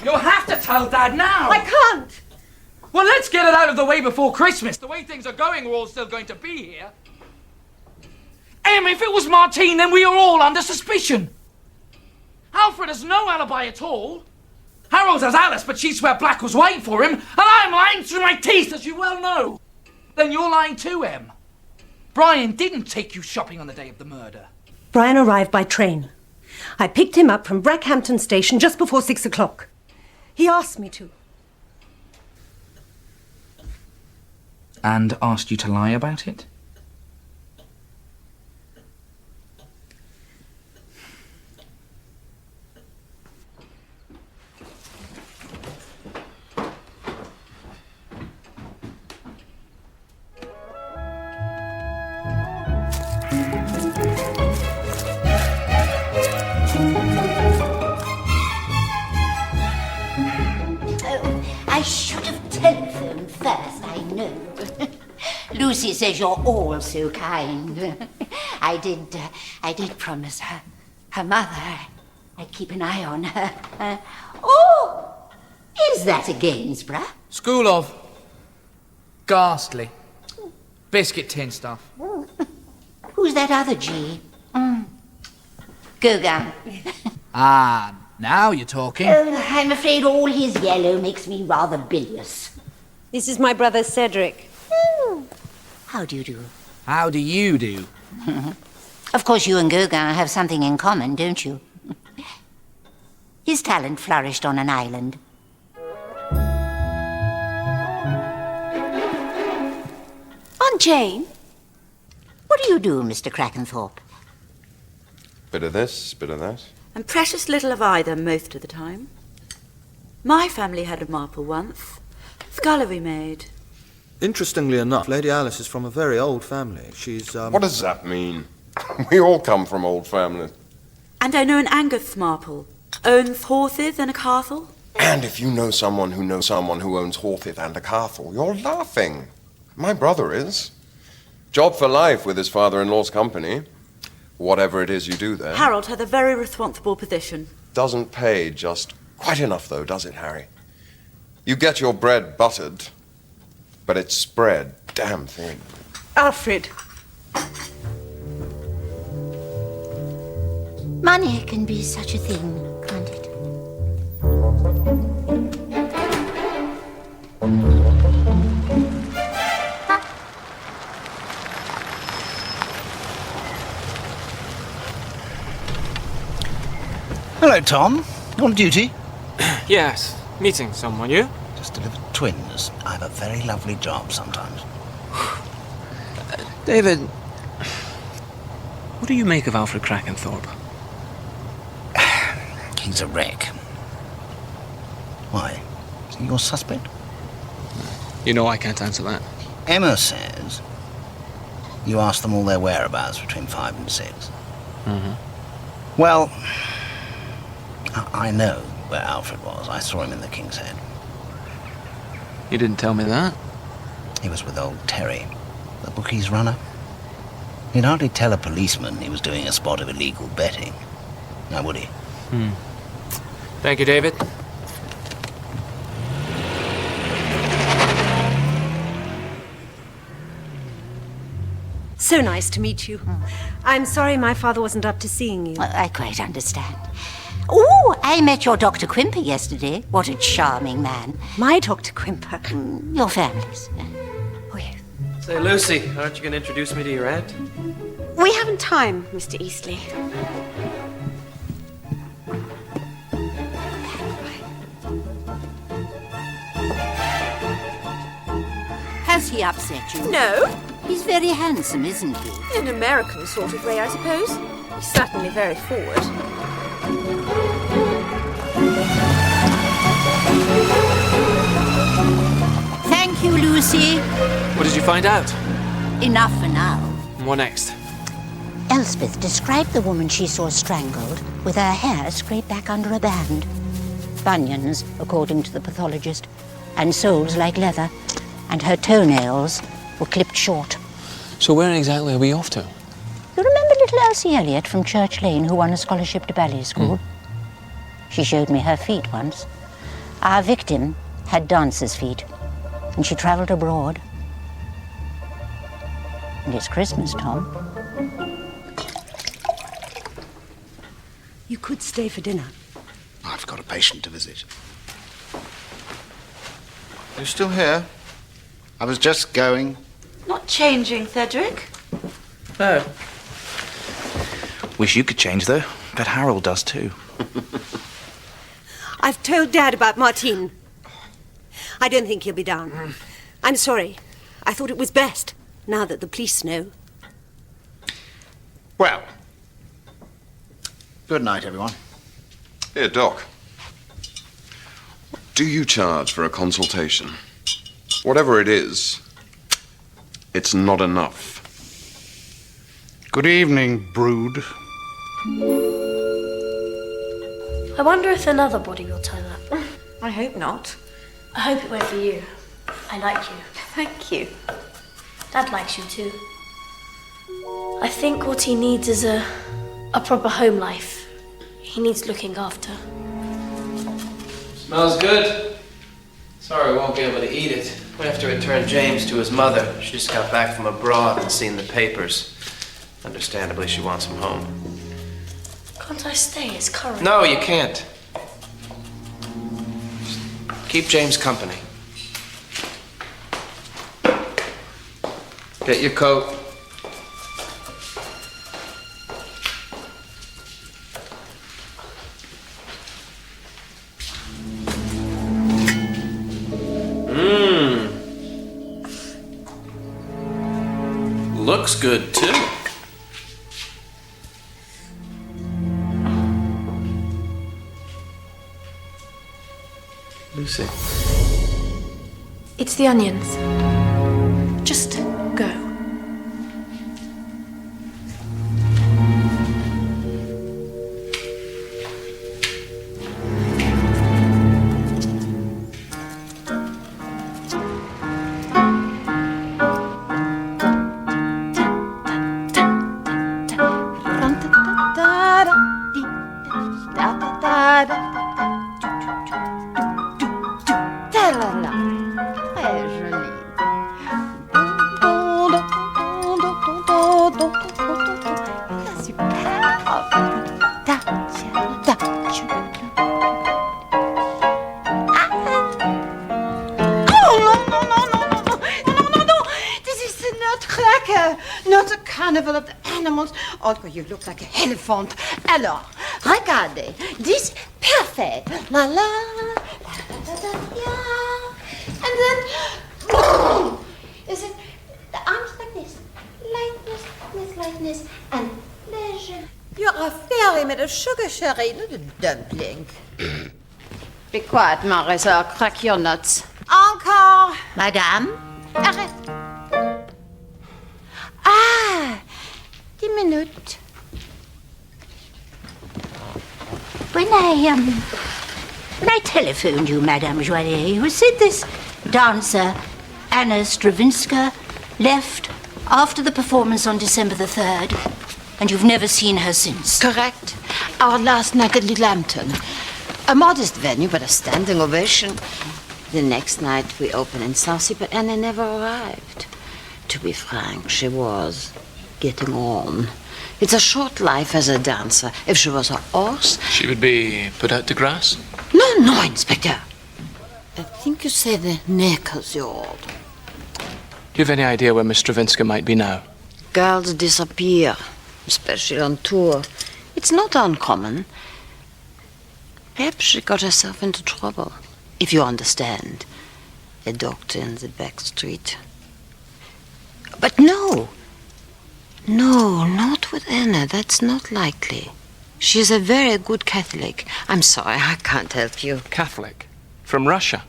[SPEAKER 19] You'll have to tell Dad now!
[SPEAKER 10] I can't!
[SPEAKER 19] Well, let's get it out of the way before Christmas. The way things are going, we're all still going to be here. Em, if it was Martine, then we are all under suspicion. Alfred has no alibi at all. Harold has Alice, but she swear black was white for him, and I'm lying through my teeth, as you well know. Then you're lying too, Em. Brian didn't take you shopping on the day of the murder.
[SPEAKER 12] Brian arrived by train. I picked him up from Brackhampton station just before 6 o'clock. He asked me to.
[SPEAKER 19] And asked you to lie about it?
[SPEAKER 6] I should have telephoned first, I know. Lucy says you're all so kind. I did promise her mother I'd keep an eye on her. Oh, is that a Gainsborough?
[SPEAKER 19] School of. Ghastly. Biscuit tin stuff.
[SPEAKER 6] Who's that other G? Gauguin.
[SPEAKER 19] Ah, now you're talking.
[SPEAKER 6] I'm afraid all his yellow makes me rather bilious.
[SPEAKER 12] This is my brother Cedric.
[SPEAKER 6] How do you do?
[SPEAKER 19] How do you do?
[SPEAKER 6] Of course, you and Gauguin have something in common, don't you? His talent flourished on an island.
[SPEAKER 2] Aunt Jane?
[SPEAKER 6] What do you do, Mr. Crackenthorpe?
[SPEAKER 16] Bit of this, bit of that.
[SPEAKER 17] And precious little of either most of the time. My family had a marple once. Scullery maid.
[SPEAKER 5] Interestingly enough, Lady Alice is from a very old family. She's,
[SPEAKER 16] What does that mean? We all come from old families.
[SPEAKER 17] And I know an Angus marple. Owns horses and a castle.
[SPEAKER 16] And if you know someone who owns horses and a castle, you're laughing. My brother is. Job for life with his father-in-law's company. Whatever it is you do there.
[SPEAKER 17] Harold had a very responsible position.
[SPEAKER 16] Doesn't pay just quite enough, though, does it, Harry? You get your bread buttered, but it's spread damn thin.
[SPEAKER 12] Alfred.
[SPEAKER 6] Money can be such a thing, can't it?
[SPEAKER 20] Hello, Tom. On duty?
[SPEAKER 14] Yes, meeting someone, you?
[SPEAKER 20] Just delivered twins. I have a very lovely job sometimes.
[SPEAKER 14] David, what do you make of Alfred Crackenthorpe?
[SPEAKER 20] He's a wreck. Why? Is he your suspect?
[SPEAKER 14] You know I can't answer that.
[SPEAKER 20] Emma says you asked them all their whereabouts between 5 and 6.
[SPEAKER 14] Mm-hmm.
[SPEAKER 20] Well, I know where Alfred was. I saw him in the King's Head.
[SPEAKER 14] You didn't tell me that.
[SPEAKER 20] He was with old Terry, the bookies runner. He'd hardly tell a policeman he was doing a spot of illegal betting. Now, would he?
[SPEAKER 14] Thank you, David.
[SPEAKER 12] So nice to meet you. I'm sorry my father wasn't up to seeing you.
[SPEAKER 6] I quite understand. Oh, I met your Dr. Quimper yesterday. What a charming man.
[SPEAKER 12] My Dr. Quimper?
[SPEAKER 6] Your family's.
[SPEAKER 9] Say, Lucy, aren't you going to introduce me to your aunt?
[SPEAKER 12] We haven't time, Mr. Eastley.
[SPEAKER 6] Has he upset you?
[SPEAKER 12] No.
[SPEAKER 6] He's very handsome, isn't he?
[SPEAKER 12] In an American sort of way, I suppose. He's certainly very forward.
[SPEAKER 6] Thank you, Lucy.
[SPEAKER 14] What did you find out?
[SPEAKER 6] Enough for now.
[SPEAKER 14] What next?
[SPEAKER 6] Elspeth described the woman she saw strangled with her hair scraped back under a band. Bunions, according to the pathologist, and soles like leather, and her toenails were clipped short.
[SPEAKER 14] So where exactly are we off to?
[SPEAKER 6] You remember little Elsie Elliott from Church Lane who won a scholarship to ballet school? She showed me her feet once. Our victim had dancer's feet, and she travelled abroad. And it's Christmas, Tom.
[SPEAKER 12] You could stay for dinner.
[SPEAKER 4] I've got a patient to visit.
[SPEAKER 1] You still here? I was just going.
[SPEAKER 17] Not changing, Cedric.
[SPEAKER 19] Oh. Wish you could change, though. Bet Harold does, too.
[SPEAKER 12] I've told Dad about Martine. I don't think he'll be down. I'm sorry. I thought it was best, now that the police know.
[SPEAKER 1] Well, good night, everyone.
[SPEAKER 16] Here, Doc. What do you charge for a consultation? Whatever it is, it's not enough.
[SPEAKER 13] Good evening, brood.
[SPEAKER 8] I wonder if another body will turn up.
[SPEAKER 2] I hope not.
[SPEAKER 8] I hope it won't be you. I like you.
[SPEAKER 2] Thank you.
[SPEAKER 8] Dad likes you too. I think what he needs is a proper home life. He needs looking after.
[SPEAKER 9] Smells good. Sorry we won't be able to eat it. We have to return James to his mother. She just got back from abroad and seen the papers. Understandably, she wants him home.
[SPEAKER 8] Can't I stay as current?
[SPEAKER 9] No, you can't. Just keep James company. Get your coat. Looks good, too. Lucy.
[SPEAKER 8] It's the onions. Just go.
[SPEAKER 10] Oh, you look like an elephant. Alors, regardez. This perfect. La la, la da da yeah. And then, boom! Is it the arms like this? Lightness, and leisure.
[SPEAKER 21] You're a fairy made of sugar, Sherry, not a dumpling. Be quiet, Marissa. Crack your nuts. Encore.
[SPEAKER 6] Madame?
[SPEAKER 21] Arrête. Ah! 10 minutes.
[SPEAKER 6] When I telephoned you, Madame Joyer, you said this dancer, Anna Stravinska, left after the performance on December the 3rd, and you've never seen her since.
[SPEAKER 21] Correct. Our last night at Littlehampton. A modest venue, but a standing ovation. The next night we opened in Southsea, but Anna never arrived. To be frank, she was getting on. It's a short life as a dancer. If she was a horse...
[SPEAKER 14] She would be put out to grass?
[SPEAKER 21] No, Inspector. I think you said the neck-as-yard.
[SPEAKER 14] Do you have any idea where Miss Stravinska might be now?
[SPEAKER 21] Girls disappear, especially on tour. It's not uncommon. Perhaps she got herself into trouble, if you understand. A doctor in the back street. But no, not with Anna. That's not likely. She is a very good Catholic. I'm sorry, I can't help you.
[SPEAKER 14] Catholic? From Russia?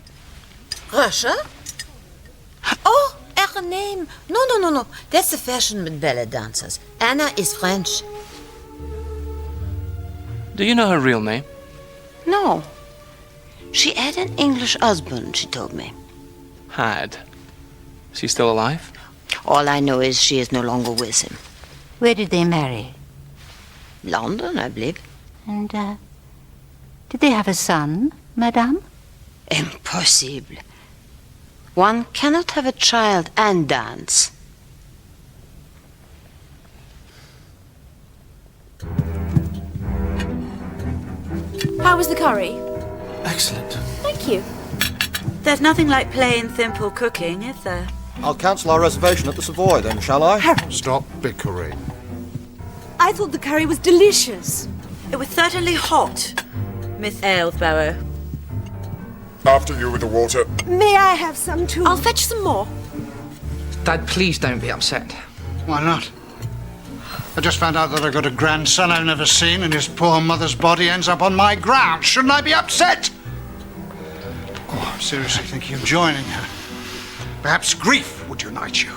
[SPEAKER 21] Russia? Oh, her name. No. That's the fashion with ballet dancers. Anna is French.
[SPEAKER 14] Do you know her real name?
[SPEAKER 21] No. She had an English husband, she told me.
[SPEAKER 14] Had. Is he still alive?
[SPEAKER 21] All I know is she is no longer with him.
[SPEAKER 6] Where did they marry?
[SPEAKER 21] London, I believe.
[SPEAKER 6] And, did they have a son, madame?
[SPEAKER 21] Impossible. One cannot have a child and dance.
[SPEAKER 15] How was the curry?
[SPEAKER 5] Excellent.
[SPEAKER 15] Thank you.
[SPEAKER 17] There's nothing like plain, simple cooking, is there?
[SPEAKER 5] I'll cancel our reservation at the Savoy then, shall I?
[SPEAKER 13] Stop bickering.
[SPEAKER 15] I thought the curry was delicious.
[SPEAKER 17] It was certainly hot, Miss Aylesbury.
[SPEAKER 18] After you with the water.
[SPEAKER 15] May I have some too? I'll fetch some more.
[SPEAKER 19] Dad, please don't be upset.
[SPEAKER 13] Why not? I just found out that I've got a grandson I've never seen, and his poor mother's body ends up on my ground. Shouldn't I be upset? Oh, I'm seriously thinking of joining her. Perhaps grief would unite you.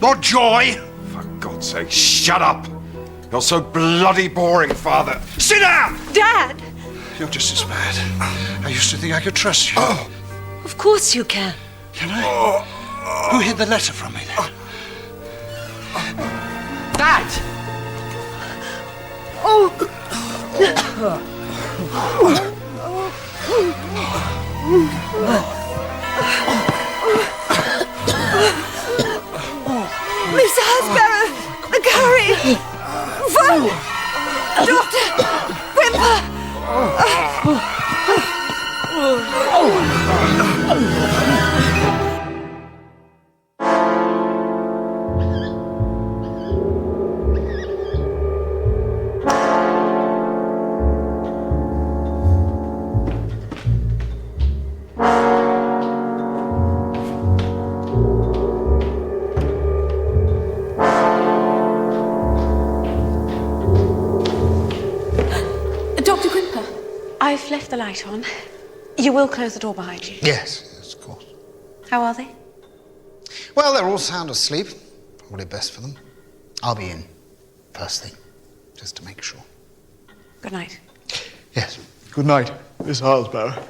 [SPEAKER 13] Or joy.
[SPEAKER 18] For God's sake, shut up! You're so bloody boring, Father.
[SPEAKER 13] Sit down!
[SPEAKER 15] Dad!
[SPEAKER 13] You're just as bad. I used to think I could trust you.
[SPEAKER 18] Oh.
[SPEAKER 21] Of course you can.
[SPEAKER 13] Can I? Who hid the letter from me then?
[SPEAKER 19] Dad!
[SPEAKER 15] Oh! Miss Hasborough! The curry! Phone! Doctor! Whimper!
[SPEAKER 2] I've left the light on. You will close the door behind you?
[SPEAKER 1] Yes, of course.
[SPEAKER 2] How are they?
[SPEAKER 1] Well, they're all sound asleep. Probably best for them. I'll be in first thing, just to make sure.
[SPEAKER 2] Good night.
[SPEAKER 1] Yes.
[SPEAKER 5] Good night, Miss Halsborough.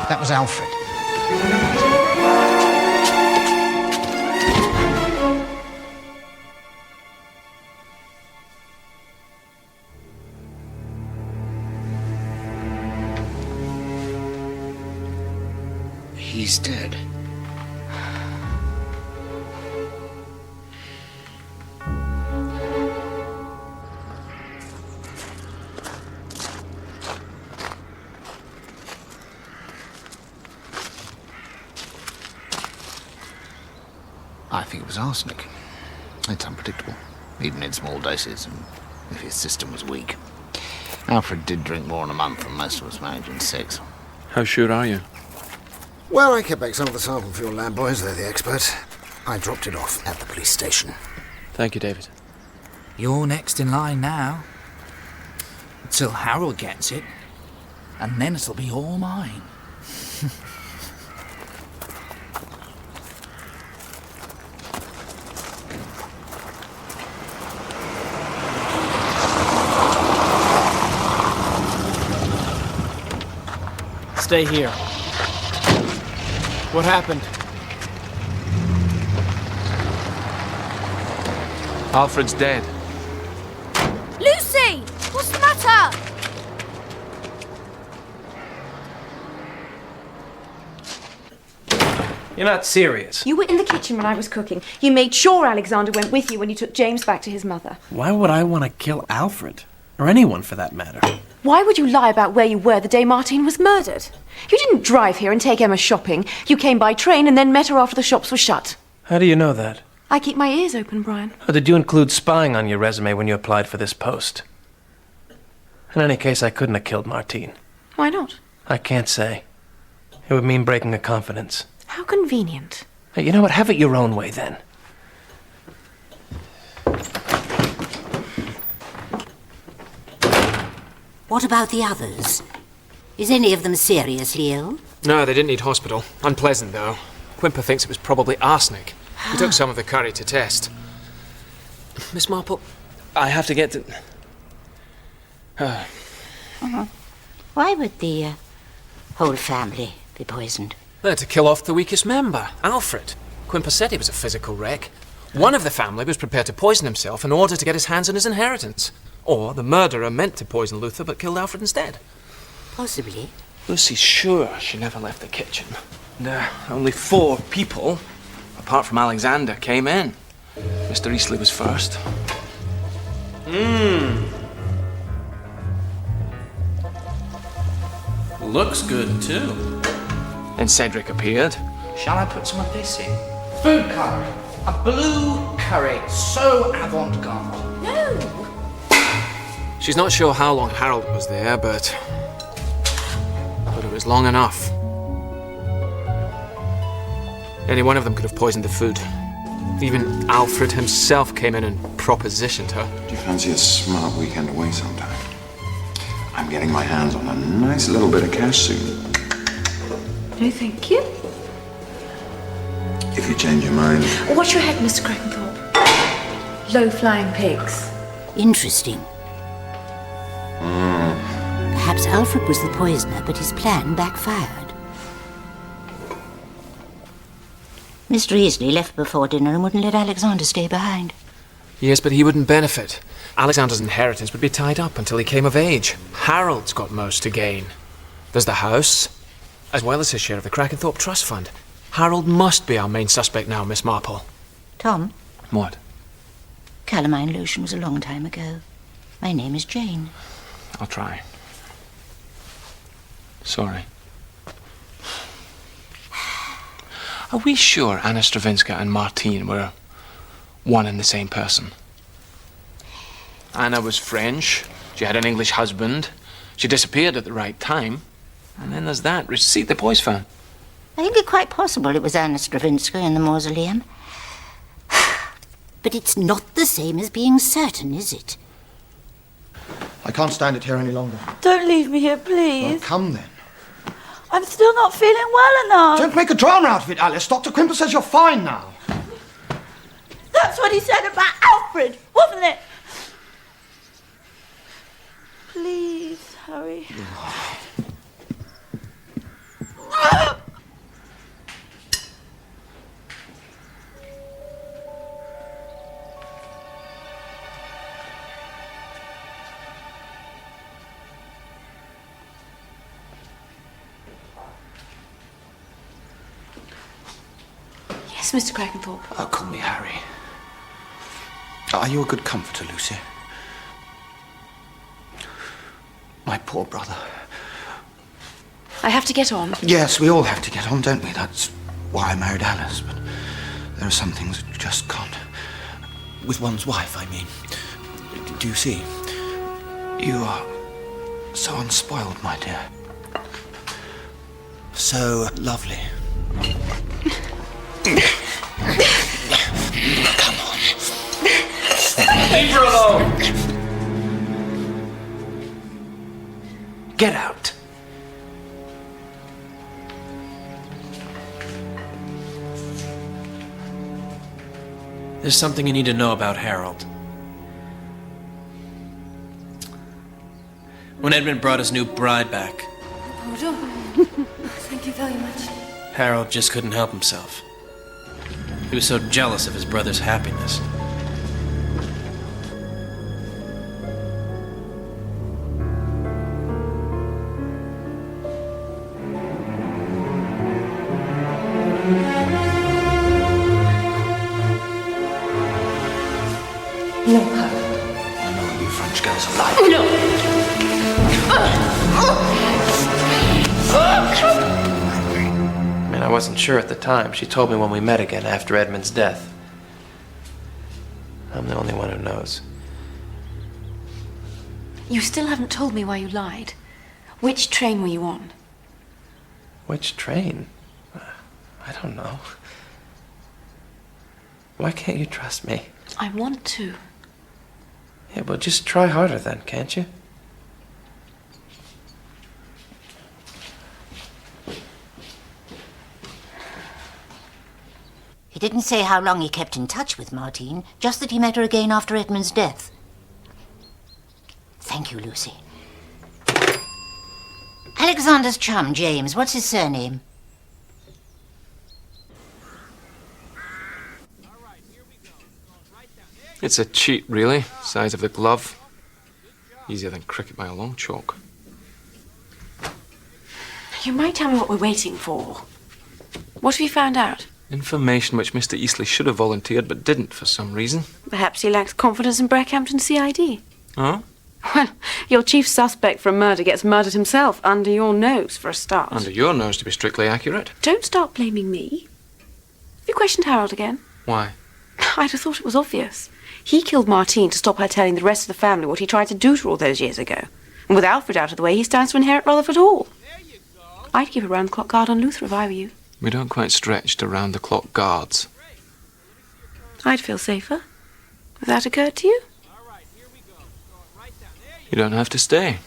[SPEAKER 1] That was Alfred.
[SPEAKER 20] He's dead.
[SPEAKER 4] I think it was arsenic. It's unpredictable, even in small doses, and if his system was weak. Alfred did drink more in a month than most of us manage in 6.
[SPEAKER 14] How sure are you?
[SPEAKER 4] Well, I kept back some of the sample for your lab boys. They're the experts. I dropped it off at the police station.
[SPEAKER 14] Thank you, David.
[SPEAKER 19] You're next in line now. Until Harold gets it. And then it'll be all mine.
[SPEAKER 9] Stay here. What happened?
[SPEAKER 14] Alfred's dead.
[SPEAKER 8] Lucy! What's the matter?
[SPEAKER 9] You're not serious.
[SPEAKER 15] You were in the kitchen when I was cooking. You made sure Alexander went with you when you took James back to his mother.
[SPEAKER 7] Why would I want to kill Alfred? Or anyone, for that matter?
[SPEAKER 15] Why would you lie about where you were the day Martine was murdered? You didn't drive here and take Emma shopping. You came by train and then met her after the shops were shut.
[SPEAKER 9] How do you know that?
[SPEAKER 15] I keep my ears open, Brian.
[SPEAKER 9] Or did you include spying on your resume when you applied for this post? In any case, I couldn't have killed Martine.
[SPEAKER 15] Why not?
[SPEAKER 9] I can't say. It would mean breaking a confidence.
[SPEAKER 15] How convenient.
[SPEAKER 9] Hey, you know what? Have it your own way, then.
[SPEAKER 6] What about the others? Is any of them seriously ill?
[SPEAKER 22] No, they didn't need hospital. Unpleasant, though. Quimper thinks it was probably arsenic. He took some of the curry to test. Miss Marple, I have to get to...
[SPEAKER 6] Why would the whole family be poisoned?
[SPEAKER 22] To kill off the weakest member, Alfred. Quimper said he was a physical wreck. One of the family was prepared to poison himself in order to get his hands on his inheritance. Or the murderer meant to poison Luther but killed Alfred instead.
[SPEAKER 6] Possibly.
[SPEAKER 14] Lucy's sure she never left the kitchen. And only 4 people, apart from Alexander, came in. Mr. Eastleigh was first.
[SPEAKER 7] Looks good, too.
[SPEAKER 14] Then Cedric appeared.
[SPEAKER 19] Shall I put some of this in? Food colour. A blue curry. So avant-garde.
[SPEAKER 15] No!
[SPEAKER 22] She's not sure how long Harold was there, but it was long enough. Any one of them could have poisoned the food. Even Alfred himself came in and propositioned her.
[SPEAKER 18] Do you fancy a smart weekend away sometime? I'm getting my hands on a nice little bit of cash soon.
[SPEAKER 15] No, thank you.
[SPEAKER 18] If you change your mind.
[SPEAKER 15] Watch your head, Mr. Crackenthorpe. Low-flying pigs.
[SPEAKER 6] Interesting. Perhaps Alfred was the poisoner, but his plan backfired. Mr. Eastleigh left before dinner and wouldn't let Alexander stay behind.
[SPEAKER 22] Yes, but he wouldn't benefit. Alexander's inheritance would be tied up until he came of age. Harold's got most to gain. There's the house, as well as his share of the Crackenthorpe Trust Fund. Harold must be our main suspect now, Miss Marple.
[SPEAKER 6] Tom?
[SPEAKER 14] What?
[SPEAKER 6] Calamine lotion was a long time ago. My name is Jane.
[SPEAKER 14] I'll try. Sorry. Are we sure Anna Stravinska and Martine were one and the same person? Anna was French. She had an English husband. She disappeared at the right time. And then there's that receipt the boys found.
[SPEAKER 6] I think it quite possible it was Anna Stravinska in the mausoleum. But it's not the same as being certain, is it?
[SPEAKER 5] I can't stand it here any longer.
[SPEAKER 17] Don't leave me here, please.
[SPEAKER 5] Well, come then.
[SPEAKER 17] I'm still not feeling well enough.
[SPEAKER 5] Don't make a drama out of it, Alice. Dr. Quimper says you're fine now.
[SPEAKER 17] That's what he said about Alfred, wasn't it? Please, hurry.
[SPEAKER 15] Yes, Mr. Crackenthorpe.
[SPEAKER 5] Oh, call me Harry. Are you a good comforter, Lucy? My poor brother.
[SPEAKER 15] I have to get on.
[SPEAKER 5] Yes, we all have to get on, don't we? That's why I married Alice, but there are some things that you just can't. With one's wife, I mean. Do you see? You are so unspoiled, my dear. So lovely. Come on.
[SPEAKER 9] Leave her alone! Get out.
[SPEAKER 7] There's something you need to know about Harold. When Edmund brought his new bride back,
[SPEAKER 15] Thank you very much.
[SPEAKER 7] Harold just couldn't help himself. He was so jealous of his brother's happiness.
[SPEAKER 9] I mean, I wasn't sure at the time. She told me when we met again after Edmund's death. I'm the only one who knows.
[SPEAKER 2] You still haven't told me why you lied. Which train were you on?
[SPEAKER 9] Which train? I don't know. Why can't you trust me?
[SPEAKER 2] I want to.
[SPEAKER 9] Yeah, well, just try harder then, can't you?
[SPEAKER 6] He didn't say how long he kept in touch with Martine, just that he met her again after Edmund's death. Thank you, Lucy. Alexander's chum, James, what's his surname?
[SPEAKER 14] It's a cheat, really. Size of the glove. Easier than cricket by a long chalk.
[SPEAKER 2] You might tell me what we're waiting for. What have you found out?
[SPEAKER 14] Information which Mr. Eastleigh should have volunteered but didn't for some reason.
[SPEAKER 2] Perhaps he lacks confidence in Brackhampton CID.
[SPEAKER 14] Huh?
[SPEAKER 2] Well, your chief suspect for a murder gets murdered himself, under your nose, for a start.
[SPEAKER 14] Under your nose, to be strictly accurate.
[SPEAKER 2] Don't start blaming me. Have you questioned Harold again?
[SPEAKER 14] Why?
[SPEAKER 2] I'd have thought it was obvious. He killed Martine to stop her telling the rest of the family what he tried to do to her all those years ago. And with Alfred out of the way, he stands to inherit Rutherford Hall. I'd keep a round-the-clock guard on Luther if I were you.
[SPEAKER 14] We don't quite stretch to round-the-clock guards.
[SPEAKER 2] I'd feel safer. Has that occurred to you?
[SPEAKER 14] You don't have to stay.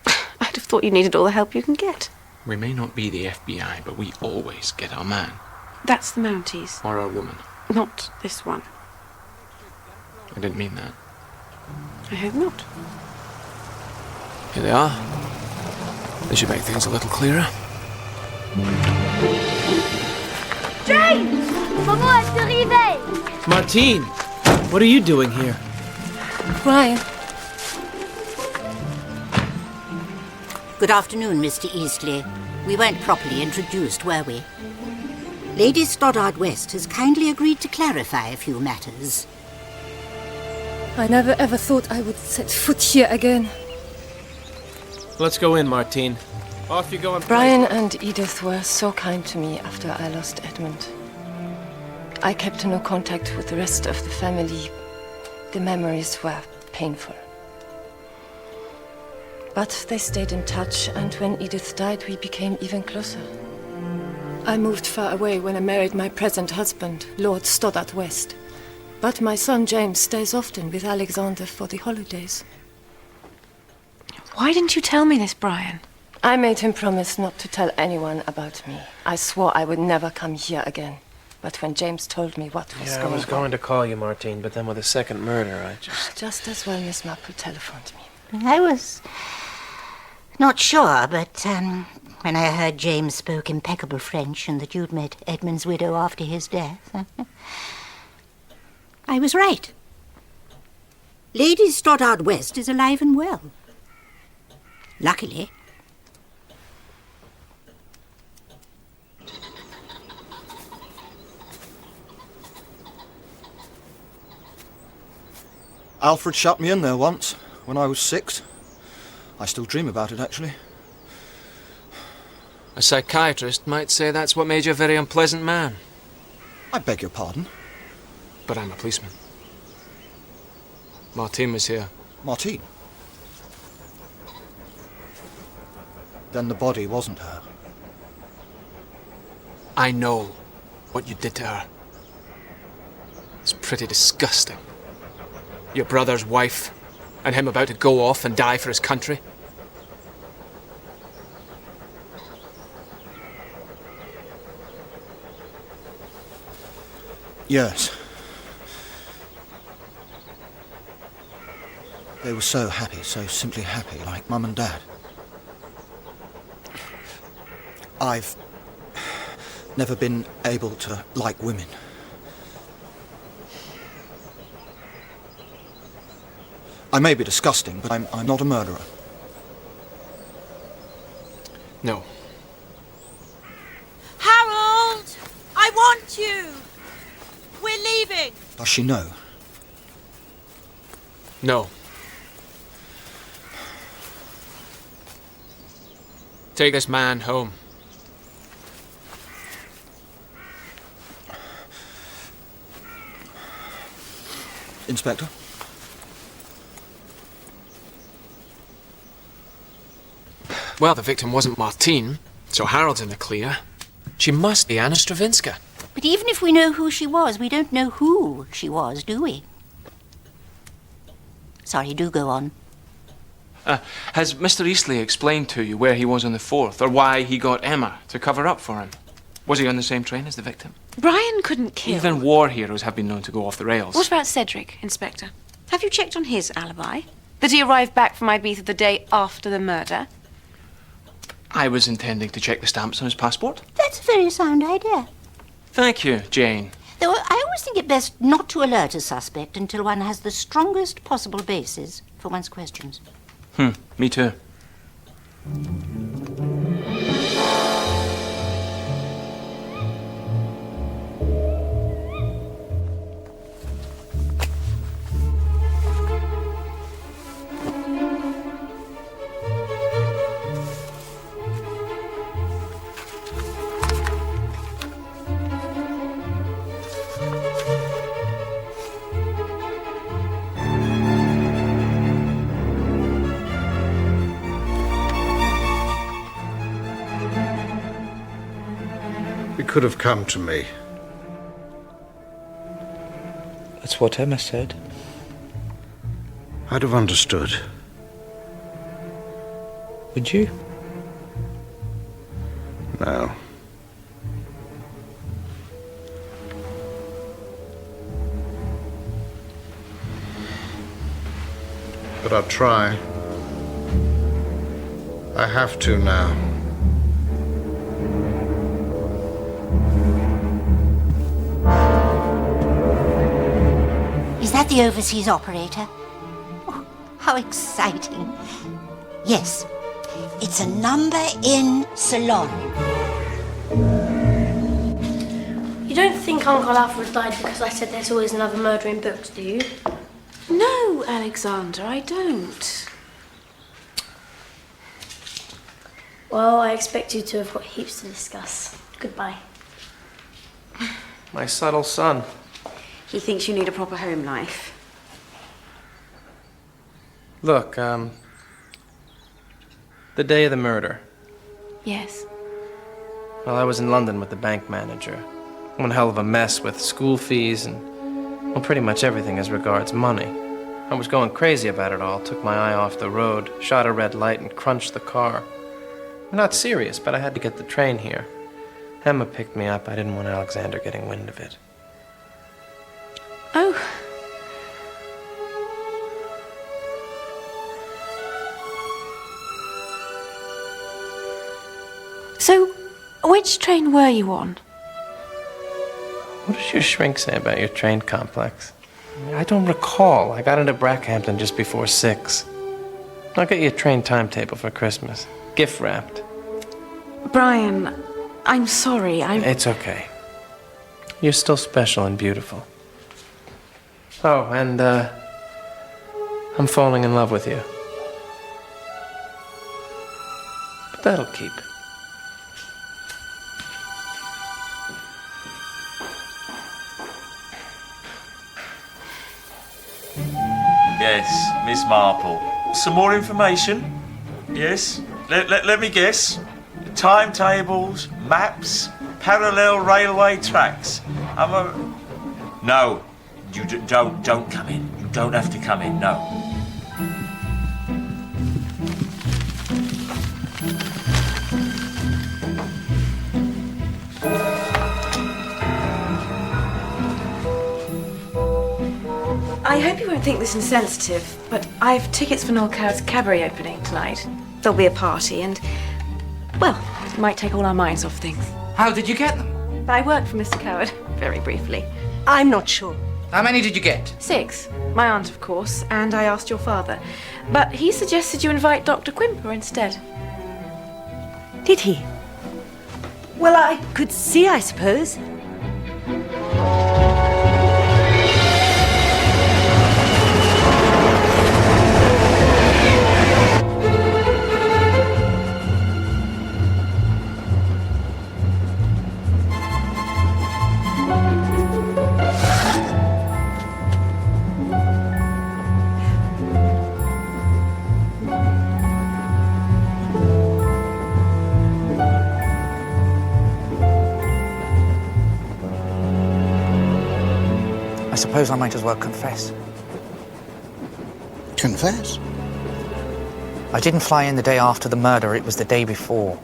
[SPEAKER 2] I'd have thought you needed all the help you can get.
[SPEAKER 14] We may not be the FBI, but we always get our man.
[SPEAKER 2] That's the Mounties.
[SPEAKER 14] Or our woman.
[SPEAKER 2] Not this one.
[SPEAKER 14] I didn't mean that.
[SPEAKER 2] I hope not.
[SPEAKER 14] Here they are. They should make things a little clearer.
[SPEAKER 8] James! Maman est arrivée!
[SPEAKER 7] Martine, what are you doing here?
[SPEAKER 12] Brian.
[SPEAKER 6] Good afternoon, Mr. Eastleigh. We weren't properly introduced, were we? Lady Stoddard West has kindly agreed to clarify a few matters.
[SPEAKER 12] I never ever thought I would set foot here again.
[SPEAKER 7] Let's go in, Martine. Off you go and
[SPEAKER 3] Brian and Edith were so kind to me after I lost Edmund. I kept no contact with the rest of the family. The memories were painful. But they stayed in touch, and when Edith died, we became even closer. I moved far away when I married my present husband, Lord Stoddard West. But my son James stays often with Alexander for the holidays.
[SPEAKER 2] Why didn't you tell me this, Brian?
[SPEAKER 3] I made him promise not to tell anyone about me. I swore I would never come here again. But when James told me what was
[SPEAKER 9] I was going to call you, Martine, but then with a second murder, I just...
[SPEAKER 3] Just as well Miss Marple telephoned me.
[SPEAKER 6] I was not sure, but when I heard James spoke impeccable French and that you'd met Edmund's widow after his death, I was right. Lady Stoddard West is alive and well. Luckily.
[SPEAKER 5] Alfred shut me in there once, when I was 6. I still dream about it, actually.
[SPEAKER 14] A psychiatrist might say that's what made you a very unpleasant man.
[SPEAKER 5] I beg your pardon?
[SPEAKER 14] But I'm a policeman. Martine was here.
[SPEAKER 5] Martine? Then the body wasn't her.
[SPEAKER 14] I know what you did to her. It's pretty disgusting. Your brother's wife, and him about to go off and die for his country.
[SPEAKER 5] Yes. They were so happy, so simply happy, like Mum and Dad. I've never been able to like women. I may be disgusting, but I'm not a murderer.
[SPEAKER 14] No.
[SPEAKER 17] Harold! I want you! We're leaving!
[SPEAKER 5] Does she know?
[SPEAKER 14] No.
[SPEAKER 22] Take this man home.
[SPEAKER 5] Inspector?
[SPEAKER 22] Well, the victim wasn't Martine, so Harold's in the clear. She must be Anna Stravinska.
[SPEAKER 6] But even if we know who she was, we don't know who she was, do we? Sorry, do go on.
[SPEAKER 14] Has Mr. Eastley explained to you where he was on the 4th, or why he got Emma to cover up for him? Was he on the same train as the victim?
[SPEAKER 2] Brian couldn't kill.
[SPEAKER 14] Even war heroes have been known to go off the rails.
[SPEAKER 2] What about Cedric, Inspector? Have you checked on his alibi? That he arrived back from Ibiza the day after the murder?
[SPEAKER 14] I was intending to check the stamps on his passport.
[SPEAKER 6] That's a very sound idea.
[SPEAKER 14] Thank you, Jane.
[SPEAKER 6] Though I always think it best not to alert a suspect until one has the strongest possible basis for one's questions.
[SPEAKER 14] Me too.
[SPEAKER 13] It could have come to me.
[SPEAKER 5] That's what Emma said.
[SPEAKER 13] I'd have understood.
[SPEAKER 5] Would you?
[SPEAKER 13] No. But I'll try. I have to now.
[SPEAKER 6] Is that the overseas operator? Oh, how exciting. Yes, it's a number in Ceylon.
[SPEAKER 8] You don't think Uncle Alfred died because I said there's always another murder in books, do you?
[SPEAKER 2] No, Alexander, I don't.
[SPEAKER 8] Well, I expect you to have got heaps to discuss. Goodbye.
[SPEAKER 9] My subtle son.
[SPEAKER 2] He thinks you need a proper home life.
[SPEAKER 9] Look, the day of the murder.
[SPEAKER 2] Yes.
[SPEAKER 9] Well, I was in London with the bank manager. One hell of a mess with school fees and, well, pretty much everything as regards money. I was going crazy about it all, took my eye off the road, shot a red light and crunched the car. Not serious, but I had to get the train here. Emma picked me up. I didn't want Alexander getting wind of it.
[SPEAKER 2] Oh. So, which train were you on?
[SPEAKER 9] What does your shrink say about your train complex? I don't recall. I got into Brackhampton just before 6. I'll get you a train timetable for Christmas. Gift wrapped.
[SPEAKER 2] Brian, I'm sorry.
[SPEAKER 9] It's okay. You're still special and beautiful. Oh, and, I'm falling in love with you. But that'll keep.
[SPEAKER 11] Yes, Miss Marple. Some more information? Yes? Let me guess. Timetables, maps, parallel railway tracks. No. You don't come in. You don't have to come in, no.
[SPEAKER 2] I hope you won't think this insensitive, but I've tickets for Noel Coward's cabaret opening tonight. There'll be a party and, well, it might take all our minds off things.
[SPEAKER 19] How did you get them?
[SPEAKER 2] I worked for Mr. Coward, very briefly.
[SPEAKER 12] I'm not sure.
[SPEAKER 19] How many did you get?
[SPEAKER 2] 6. My aunt, of course, and I asked your father. But he suggested you invite Dr. Quimper instead.
[SPEAKER 12] Did he? Well, I could see, I suppose.
[SPEAKER 19] suppose I might as well confess.
[SPEAKER 20] Confess?
[SPEAKER 19] I didn't fly in the day after the murder, it was the day before.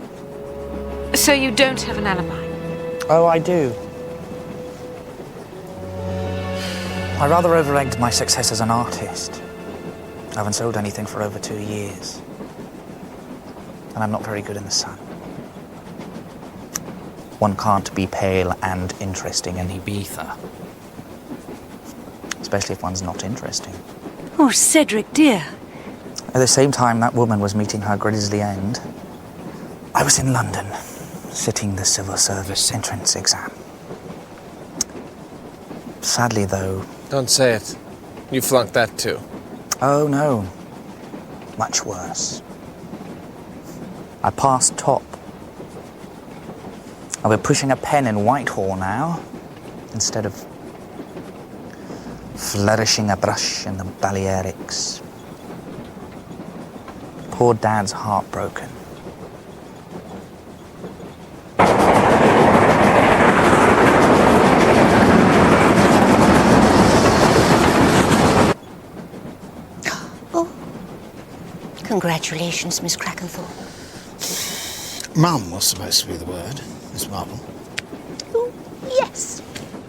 [SPEAKER 2] So you don't have an alibi?
[SPEAKER 19] Oh, I do. I rather over-egged my success as an artist. I haven't sold anything for over 2 years. And I'm not very good in the sun. One can't be pale and interesting in Ibiza. Especially if one's not interesting.
[SPEAKER 12] Oh, Cedric, dear.
[SPEAKER 19] At the same time that woman was meeting her grisly end, I was in London, sitting the civil service entrance exam. Sadly, though...
[SPEAKER 9] Don't say it. You flunked that too.
[SPEAKER 19] Oh, no. Much worse. I passed top. I'll be pushing a pen in Whitehall now, instead of flourishing a brush in the Balearics. Poor Dad's heartbroken.
[SPEAKER 6] Congratulations, Miss Crackenthorpe.
[SPEAKER 20] Mum was supposed to be the word, Miss Marble.
[SPEAKER 12] Oh, yes.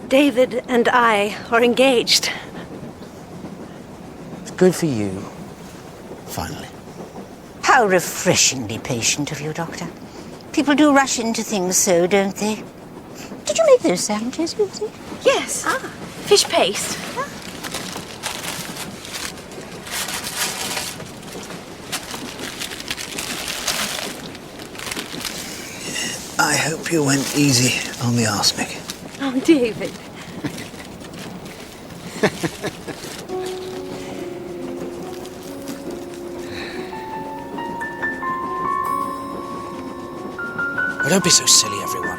[SPEAKER 12] David and I are engaged.
[SPEAKER 19] Good for you.
[SPEAKER 20] Finally.
[SPEAKER 6] How refreshingly patient of you, Doctor. People do rush into things so, don't they? Did you make those sandwiches, Lucy?
[SPEAKER 2] Yes. Fish paste.
[SPEAKER 20] I hope you went easy on the arsenic.
[SPEAKER 12] Oh, David.
[SPEAKER 19] Well, don't be so silly, everyone.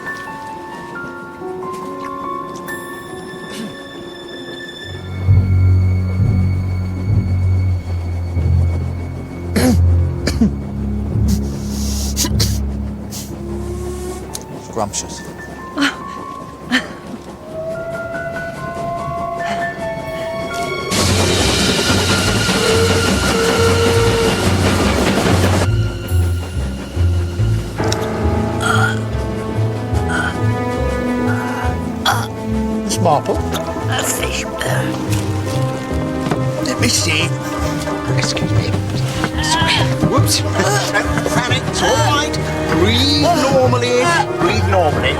[SPEAKER 19] Scrumptious.
[SPEAKER 20] Miss Marple?
[SPEAKER 6] A fish bone.
[SPEAKER 20] Let me see. Excuse me. Whoops. Don't panic. It's all right. Breathe normally. Breathe normally.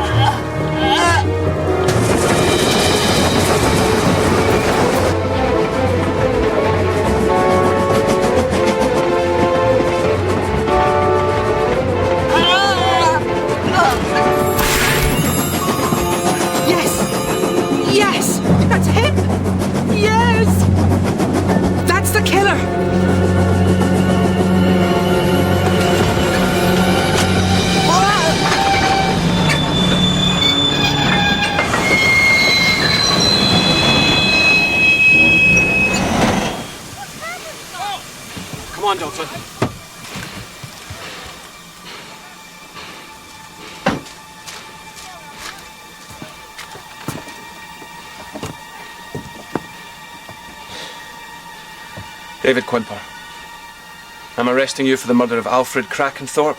[SPEAKER 10] Yes! That's him! Yes! That's the killer!
[SPEAKER 22] Come on, Doctor.
[SPEAKER 14] David Quimper. I'm arresting you for the murder of Alfred Crackenthorpe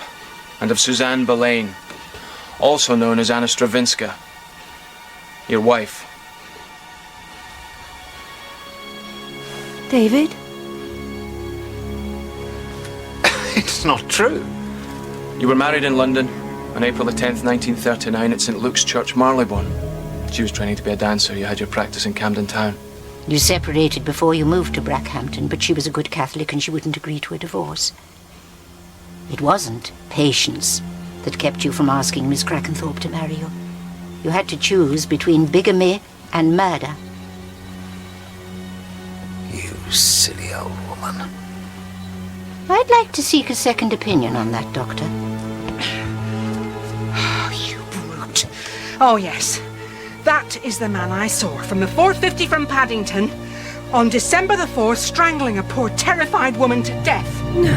[SPEAKER 14] and of Suzanne Boleyn, also known as Anna Stravinska, your wife.
[SPEAKER 12] David?
[SPEAKER 14] It's not true. You were married in London on April the 10th, 1939 at St. Luke's Church, Marylebone. She was training to be a dancer. You had your practice in Camden Town.
[SPEAKER 6] You separated before you moved to Brackhampton, but she was a good Catholic and she wouldn't agree to a divorce. It wasn't patience that kept you from asking Miss Crackenthorpe to marry you. You had to choose between bigamy and murder.
[SPEAKER 20] You silly old woman.
[SPEAKER 6] I'd like to seek a second opinion on that, Doctor.
[SPEAKER 10] You brute. Oh, yes. That is the man I saw from the 450 from Paddington on December the 4th, strangling a poor terrified woman to death.
[SPEAKER 12] No.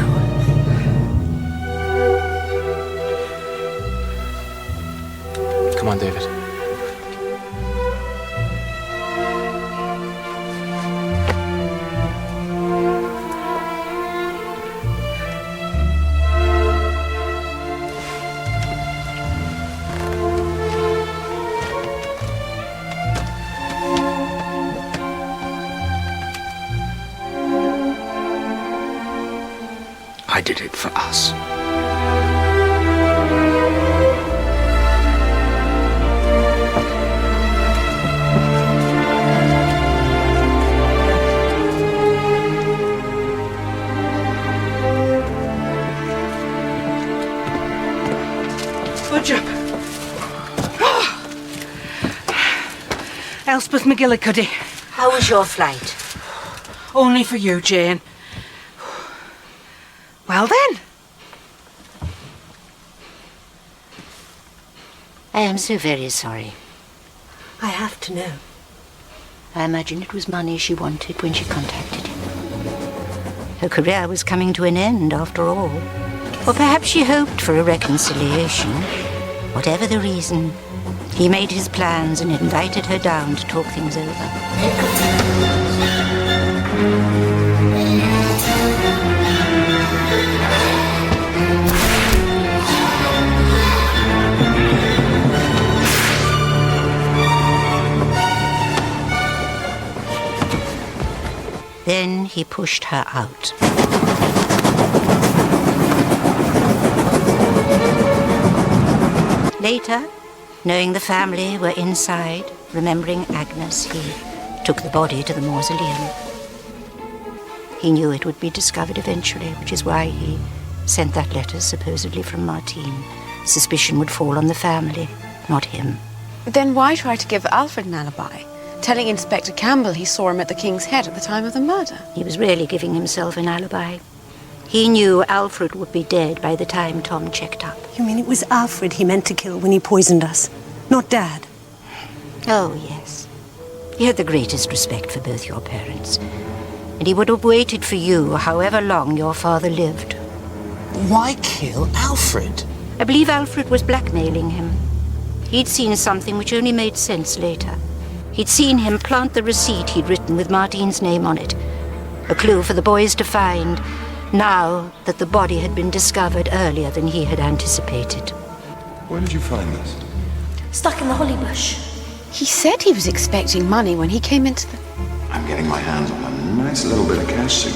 [SPEAKER 14] Come on, David.
[SPEAKER 19] I did it for us.
[SPEAKER 10] Good job. Elspeth McGillicuddy.
[SPEAKER 6] How was your flight?
[SPEAKER 10] Only for you, Jane. Well then.
[SPEAKER 6] I am so very sorry.
[SPEAKER 12] I have to know.
[SPEAKER 6] I imagine it was money she wanted when she contacted him. Her career was coming to an end, after all. Or perhaps she hoped for a reconciliation. Whatever the reason, he made his plans and invited her down to talk things over. Then he pushed her out. Later, knowing the family were inside, remembering Agnes, he took the body to the mausoleum. He knew it would be discovered eventually, which is why he sent that letter supposedly from Martine. Suspicion would fall on the family, not him.
[SPEAKER 2] Then why try to give Alfred an alibi? Telling Inspector Campbell he saw him at the King's Head at the time of the murder.
[SPEAKER 6] He was really giving himself an alibi. He knew Alfred would be dead by the time Tom checked up.
[SPEAKER 12] You mean it was Alfred he meant to kill when he poisoned us, not Dad?
[SPEAKER 6] Oh, yes. He had the greatest respect for both your parents. And he would have waited for you however long your father lived.
[SPEAKER 19] Why kill Alfred?
[SPEAKER 6] I believe Alfred was blackmailing him. He'd seen something which only made sense later. He'd seen him plant the receipt he'd written with Martine's name on it. A clue for the boys to find, now that the body had been discovered earlier than he had anticipated.
[SPEAKER 18] Where did you find this?
[SPEAKER 8] Stuck in the holly bush.
[SPEAKER 2] He said he was expecting money when he came into the...
[SPEAKER 18] I'm getting my hands on a nice little bit of cash soon.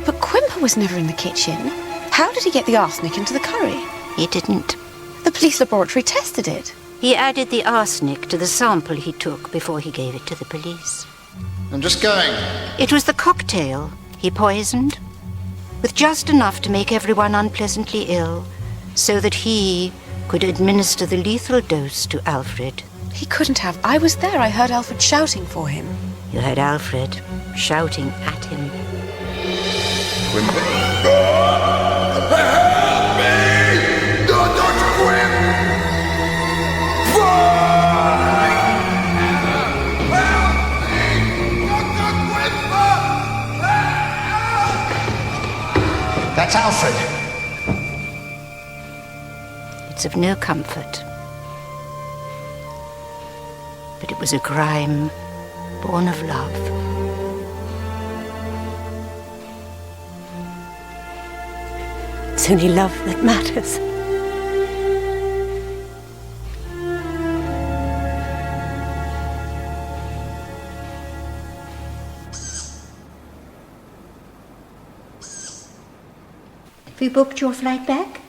[SPEAKER 2] But Quimper was never in the kitchen. How did he get the arsenic into the curry?
[SPEAKER 6] He didn't.
[SPEAKER 2] The police laboratory tested it.
[SPEAKER 6] He added the arsenic to the sample he took before he gave it to the police.
[SPEAKER 1] I'm just going.
[SPEAKER 6] It was the cocktail he poisoned, with just enough to make everyone unpleasantly ill, so that he could administer the lethal dose to Alfred.
[SPEAKER 2] He couldn't have. I was there. I heard Alfred shouting for him.
[SPEAKER 6] You heard Alfred shouting at him.
[SPEAKER 18] Help me! Don't touch Quim!
[SPEAKER 20] That's Alfred.
[SPEAKER 6] It's of no comfort. But it was a crime born of love.
[SPEAKER 12] It's only love that matters.
[SPEAKER 6] Have you booked your flight back?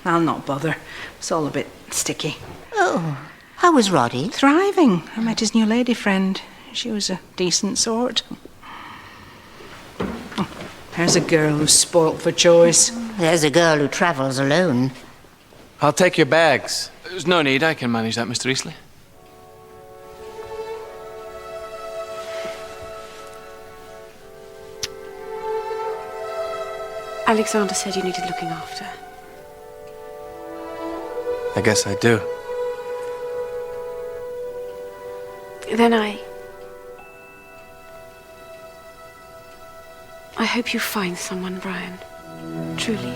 [SPEAKER 10] I'll not bother. It's all a bit sticky.
[SPEAKER 6] Oh, how was Roddy?
[SPEAKER 10] Thriving. I met his new lady friend. She was a decent sort. Oh, there's a girl who's spoilt for choice.
[SPEAKER 6] There's a girl who travels alone.
[SPEAKER 9] I'll take your bags. There's no need. I can manage that, Mr. Eastleigh.
[SPEAKER 2] Alexander said you needed looking after.
[SPEAKER 9] I guess I do.
[SPEAKER 2] Then I hope you find someone, Brian. Truly.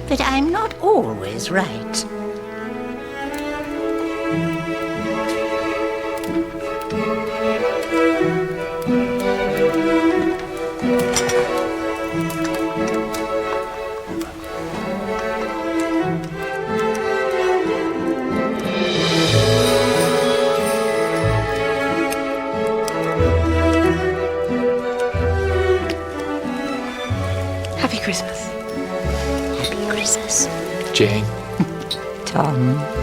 [SPEAKER 6] But I'm not always right.
[SPEAKER 3] Christmas.
[SPEAKER 17] Happy Christmas.
[SPEAKER 22] Jane.
[SPEAKER 17] Tom.